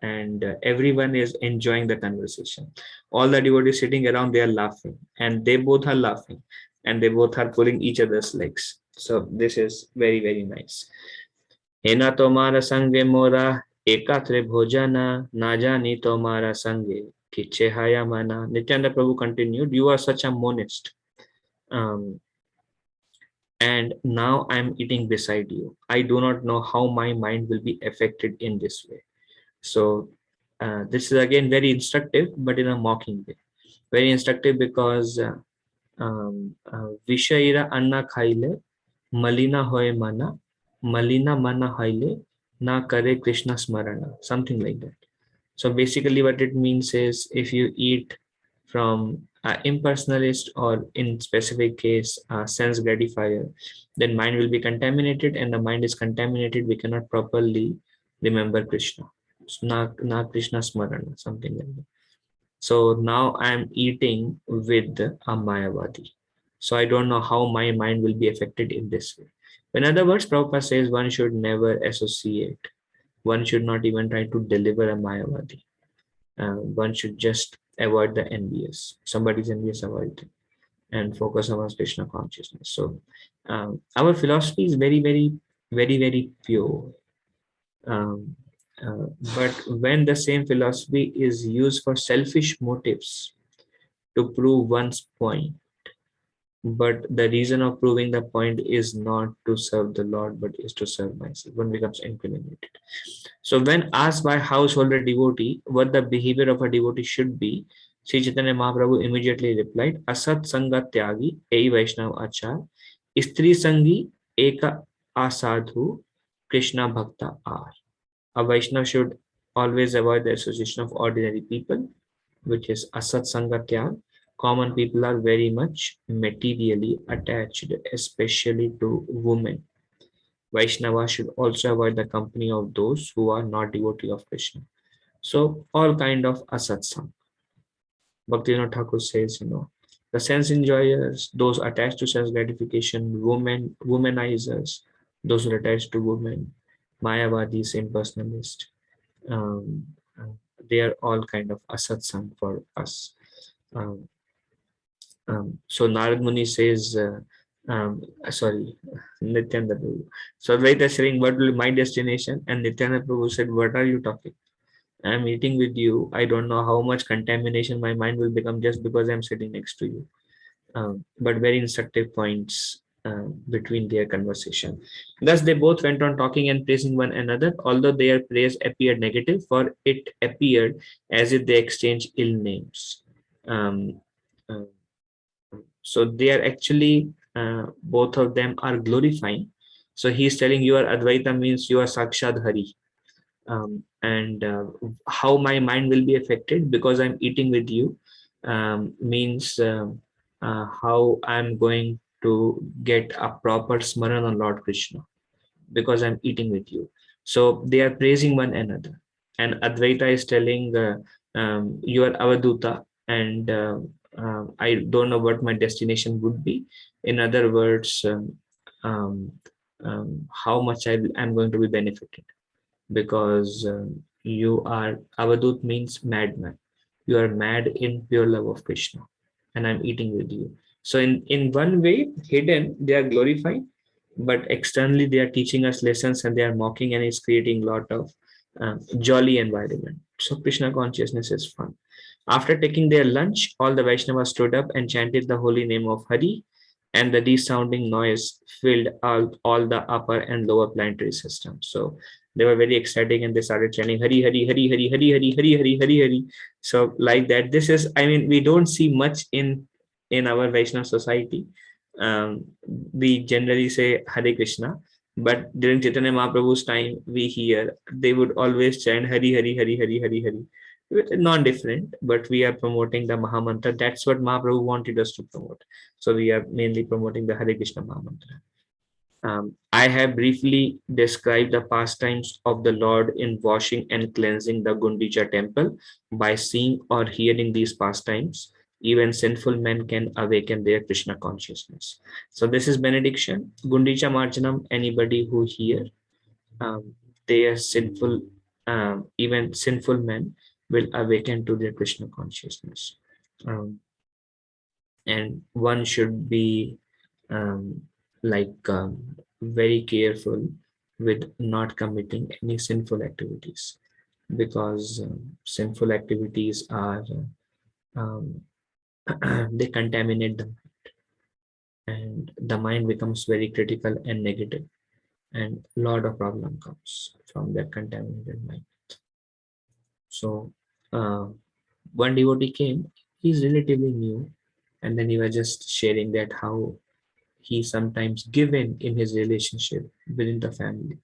and everyone is enjoying the conversation. All the devotees sitting around, they are laughing, and they both are laughing, and they both are pulling each other's legs. So this is very, very nice. हेना तोमारा संगे मोरा एकात्रे भोजना ना जानी तोमारा संगे किच्छे haya mana. Nityananda Prabhu continued, you are such a monist, um, and now I'm eating beside you. I do not know how my mind will be affected in this way. So this is again very instructive, but in a mocking way. Very instructive because Vishaira Anna Khaile Malina Hoye Mana, Malina Mana Haile, Na Kare Krishna Smarana, something like that. So basically, what it means is if you eat from impersonalist or in specific case sense gratifier, then mind will be contaminated, and the mind is contaminated. We cannot properly remember Krishna. Na Krishna Smarana, something like that. So now I'm eating with a Mayavadi. So I don't know how my mind will be affected in this way. In other words, Prabhupada says one should never associate. One should not even try to deliver a Mayavadi. One should just avoid the envious. Somebody's envious, avoid it and focus on Krishna consciousness. So our philosophy is very, very, very, very pure. Um, but when the same philosophy is used for selfish motives to prove one's point, but the reason of proving the point is not to serve the Lord, but is to serve myself, one becomes incriminated. So when asked by householder devotee what the behavior of a devotee should be, Sri Chaitanya Mahaprabhu immediately replied, Asat Sanga Tyagi, Ei Vaishnav Achar, Istri Sangi, Eka Asadhu, Krishna Bhakta Ar. A Vaishnav should always avoid the association of ordinary people, which is Asat Sangatya. Common people are very much materially attached, especially to women. Vaishnava should also avoid the company of those who are not devotee of Krishna. So all kind of asatsang. Bhaktivinoda Thakur says, the sense enjoyers, those attached to sense gratification, womanizers, those who are attached to women, Mayavadis, impersonalists, um, uh, they are all kind of asatsang for us. Um, so Narad Muni says, sorry, Nityananda Prabhu. So Advaita is saying, what will be my destination? And Nityananda Prabhu said, what are you talking? I'm eating with you. I don't know how much contamination my mind will become just because I'm sitting next to you. But very instructive points between their conversation. Thus, they both went on talking and praising one another, although their praise appeared negative, for it appeared as if they exchanged ill names. Um, uh, so they are actually, both of them are glorifying. So he's telling you are Advaita means you are Sakshad Hari. And how my mind will be affected because I'm eating with you means how I'm going to get a proper smaran on Lord Krishna because I'm eating with you. So they are praising one another. And Advaita is telling, you are Avaduta, and I don't know what my destination would be. In other words, how much I'm going to be benefited because you are Avadut means madman. You are mad in pure love of Krishna, and I'm eating with you. So in one way, hidden they are glorifying, but externally they are teaching us lessons and they are mocking, and it's creating a lot of jolly environment. So Krishna consciousness is fun. After taking their lunch, all the Vaishnavas stood up and chanted the holy name of Hari, and the resounding noise filled all the upper and lower planetary systems. So they were very exciting and they started chanting Hari, Hari, Hari, Hari, Hari, Hari, Hari, Hari, Hari, Hari. So like that, this is, I mean, we don't see much in in our Vaishnava society, we generally say Hare Krishna, but during Chaitanya Mahaprabhu's time, we hear they would always chant Hari Hari Hari Hari Hari Hari. Non-different, but we are promoting the Mahamantra. That's what Mahaprabhu wanted us to promote. So we are mainly promoting the Hare Krishna Mahamantra. I have briefly described the pastimes of the Lord in washing and cleansing the Gundicha temple. By seeing or hearing these pastimes, even sinful men can awaken their Krishna consciousness. So this is benediction. Gundicha Marjanam, anybody who hear, they are sinful, even sinful men will awaken to their Krishna consciousness. Um, and one should be um, very careful with not committing any sinful activities, because sinful activities are um, they contaminate the mind, and the mind becomes very critical and negative, and a lot of problem comes from that contaminated mind. So uh, one devotee came, he's relatively new, and then he was just sharing that how he sometimes given in his relationship within the family.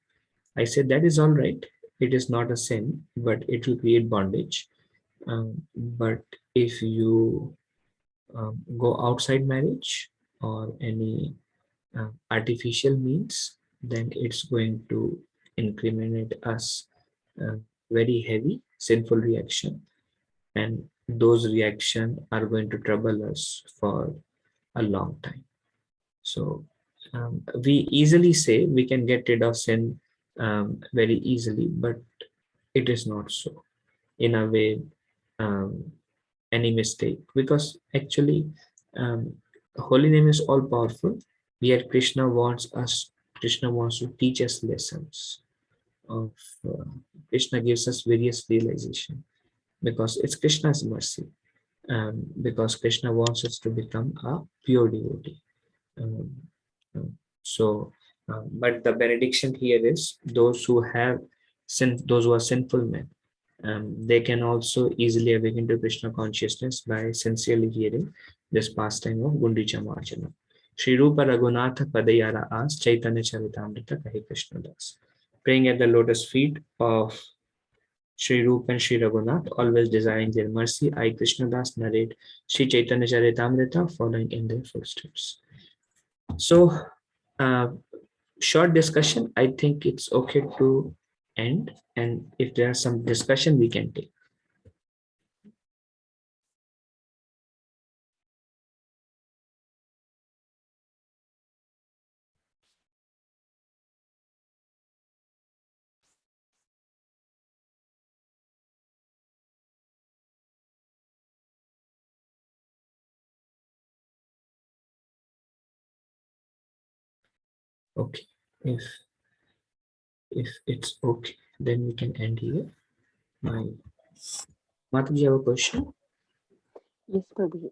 I said that is all right. It is not a sin, but it will create bondage. But if you go outside marriage or any artificial means, then it's going to incriminate us uh, very heavy sinful reaction, and those reactions are going to trouble us for a long time. So we easily say we can get rid of sin very easily, but it is not so. In a way, um, any mistake, because actually, um, holy name is all powerful. Yet Krishna wants to teach us lessons of. Uh, Krishna gives us various realization because it's Krishna's mercy. Because Krishna wants us to become a pure devotee. Um, um, so, but the benediction here is those who have those who are sinful men, they can also easily awaken to Krishna consciousness by sincerely hearing this pastime of Gundicha Marjana. Sri Rupa Raghunatha Padayara As Chaitanya Charitamrita Kahi Krishna Das. Praying at the lotus feet of Sri Rupa and Sri Raghunath, always desiring their mercy, I Krishna Das narrate Sri Chaitanya Charitamrita, following in their footsteps. So, uh, short discussion. I think it's okay to end, and if there's some discussion, we can take. Okay, if it's okay, then we can end here. My Mata, do you have a question? Yes, Prabhu.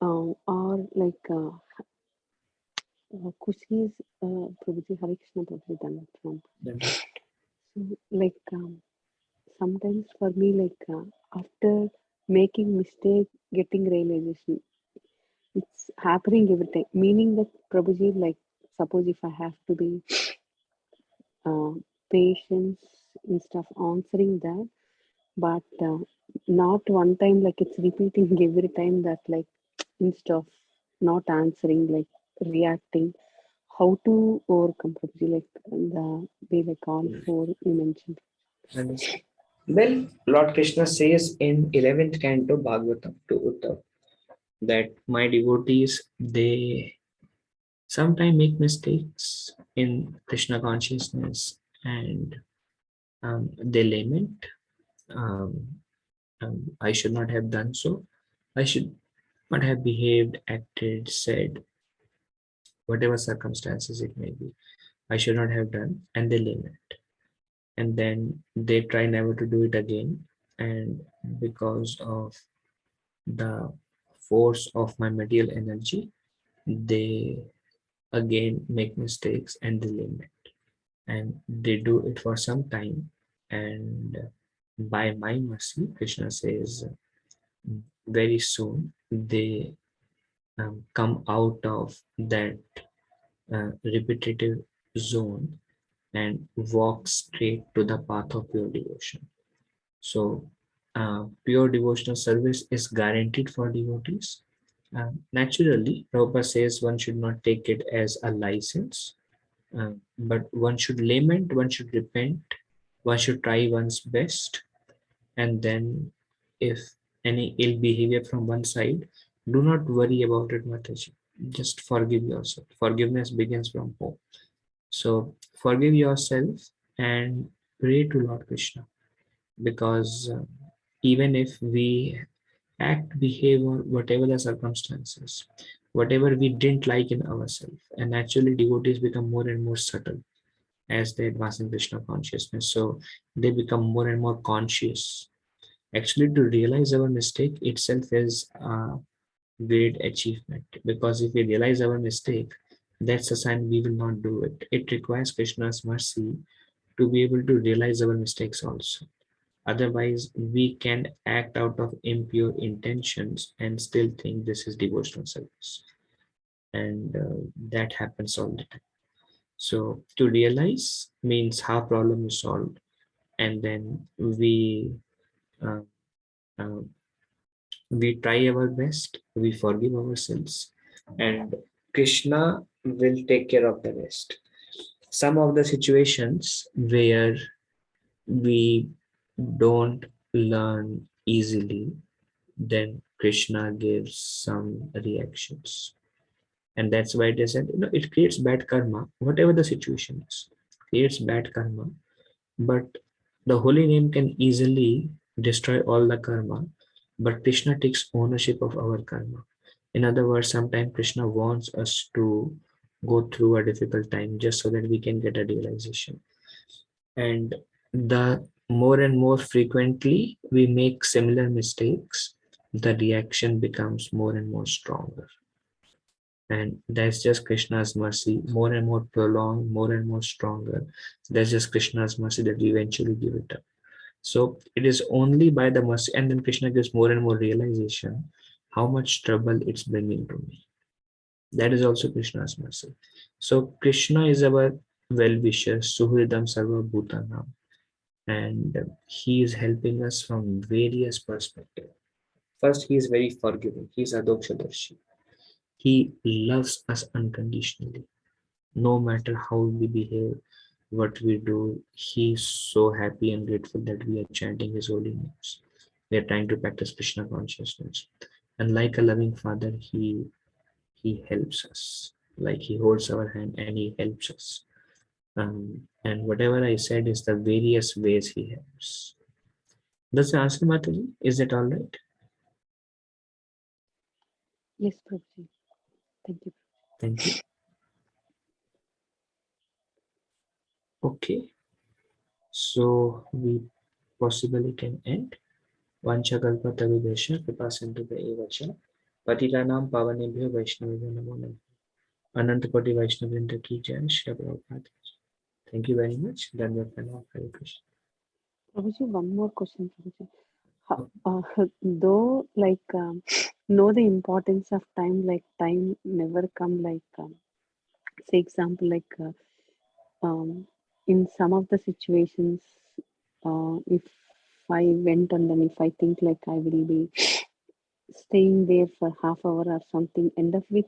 Or like Kushi's Prabhuji, Hare Krishna Prabhuji done it from. Then So, like sometimes for me, like after making mistake, getting realization, it's happening every time. Meaning that Prabhuji, like suppose if I have to be uh, patience instead of answering that, but not one time, like it's repeating every time that like instead of not answering, like reacting. How to overcome Prabhuji, like the way like all four you mentioned. understand. Well, Lord Krishna says in 11th canto Bhagavatam to Uddhav that my devotees, they sometimes make mistakes in Krishna consciousness, and they lament. Um, I should not have done so. I should not have behaved, acted, said, whatever circumstances it may be. I should not have done, and they lament. And then they try never to do it again. And because of the force of my material energy, they again make mistakes and they lament. And they do it for some time. And by my mercy, Krishna says, very soon they come out of that repetitive zone and walk straight to the path of pure devotion. So, pure devotional service is guaranteed for devotees. Naturally, Prabhupada says one should not take it as a license, but one should lament, one should repent, one should try one's best, and then if any ill behavior from one side, do not worry about it, Mataji. Just forgive yourself. Forgiveness begins from home. So forgive yourself and pray to Lord Krishna, because even if we act, behave, or whatever the circumstances, whatever we didn't like in ourselves, and naturally devotees become more and more subtle as they advance in Krishna consciousness. So they become more and more conscious. Actually, to realize our mistake itself is a great achievement, because if we realize our mistake, that's a sign we will not do it. It requires Krishna's mercy to be able to realize our mistakes also. Otherwise, we can act out of impure intentions and still think this is devotional service. And that happens all the time. So, to realize means how problem is solved, and then uh, uh, we try our best, we forgive ourselves, and Krishna will take care of the rest. Some of the situations where we don't learn easily, then Krishna gives some reactions. And that's why it is said, it creates bad karma, whatever the situation is, creates bad karma. But the holy name can easily destroy all the karma, but Krishna takes ownership of our karma. In other words, sometimes Krishna wants us to go through a difficult time just so that we can get a realization. And the more and more frequently we make similar mistakes, the reaction becomes more and more stronger. And that's just Krishna's mercy, more and more prolonged, more and more stronger. That's just Krishna's mercy that we eventually give it up. So it is only by the mercy, and then Krishna gives more and more realization how much trouble it's bringing to me. That is also Krishna's mercy. So Krishna is our well-wisher, Suhridam Sarva Bhutanam, and he is helping us from various perspectives. First, he is very forgiving. He is Adokshadarshi. He loves us unconditionally. No matter how we behave, what we do, he's so happy and grateful that we are chanting his holy names. We are trying to practice Krishna consciousness. And like a loving father, he helps us. Like he holds our hand and he helps us. And whatever I said is the various ways he helps. Does it answer, Mataji? Is that all right? Yes, Prabhuji. Thank you. Thank you. Okay. So we possibly can end. Vanchakalpatarubhesha Kripasindhubhya evacha Patitanam Pavanebhyo Vaishnavibhyo Namo Namaha. Anantapati Vaishnavendra ki jai, Shri Prabhupada. Thank you very much. Dhanavad Pranam. Hare Krishna. Prabhuji, one more question, Prabhuji. Though, like, know the importance of time, like, time never come, like, say, example, like, in some of the situations, if I went and then if I think like I will be staying there for half hour or something, end up with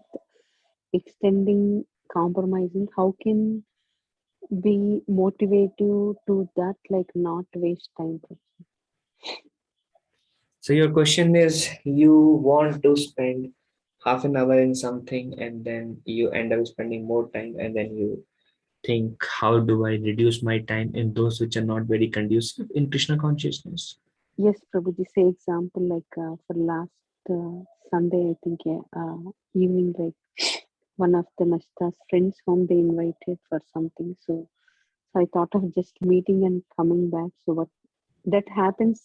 extending, compromising, how can be motivated to that, like not waste time? So your question is, you want to spend half an hour in something and then you end up spending more time, and then you think, how do I reduce my time in those which are not very conducive in Krishna consciousness? Yes, Prabhuji, say example like for last Sunday, I think, yeah, evening, like one of the Nashta's friends whom they invited for something. So I thought of just meeting and coming back. So what that happens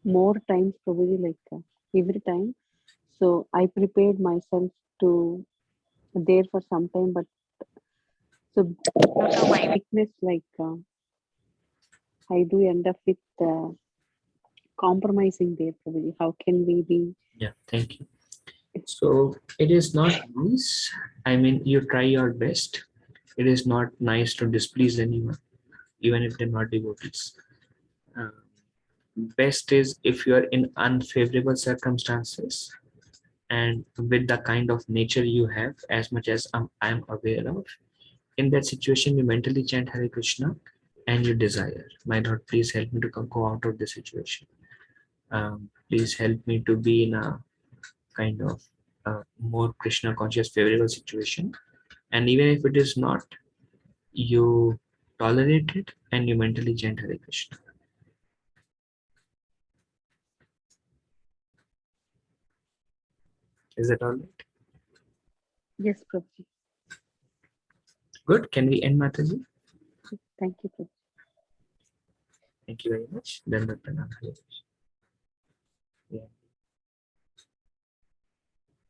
more times, probably like every time. So I prepared myself to there for some time, but so because of my weakness, like I do end up with compromising there. Probably, how can we be? Yeah, thank you. So it is not nice. I mean, you try your best. It is not nice to displease anyone, even if they're not devotees. Uh, Best is if you are in unfavorable circumstances and with the kind of nature you have, as much as I'm aware of. In that situation, you mentally chant Hare Krishna and you desire, my Lord, please help me to go out of this situation. Please help me to be in a kind of more Krishna conscious, favorable situation. And even if it is not, you tolerate it and you mentally chant Hare Krishna. Is that all right? Yes, Prabhuji. Good. Can we end, Mataji? Thank you, Prabhuji. Thank you very much. Then Pranam. Hare Krishna.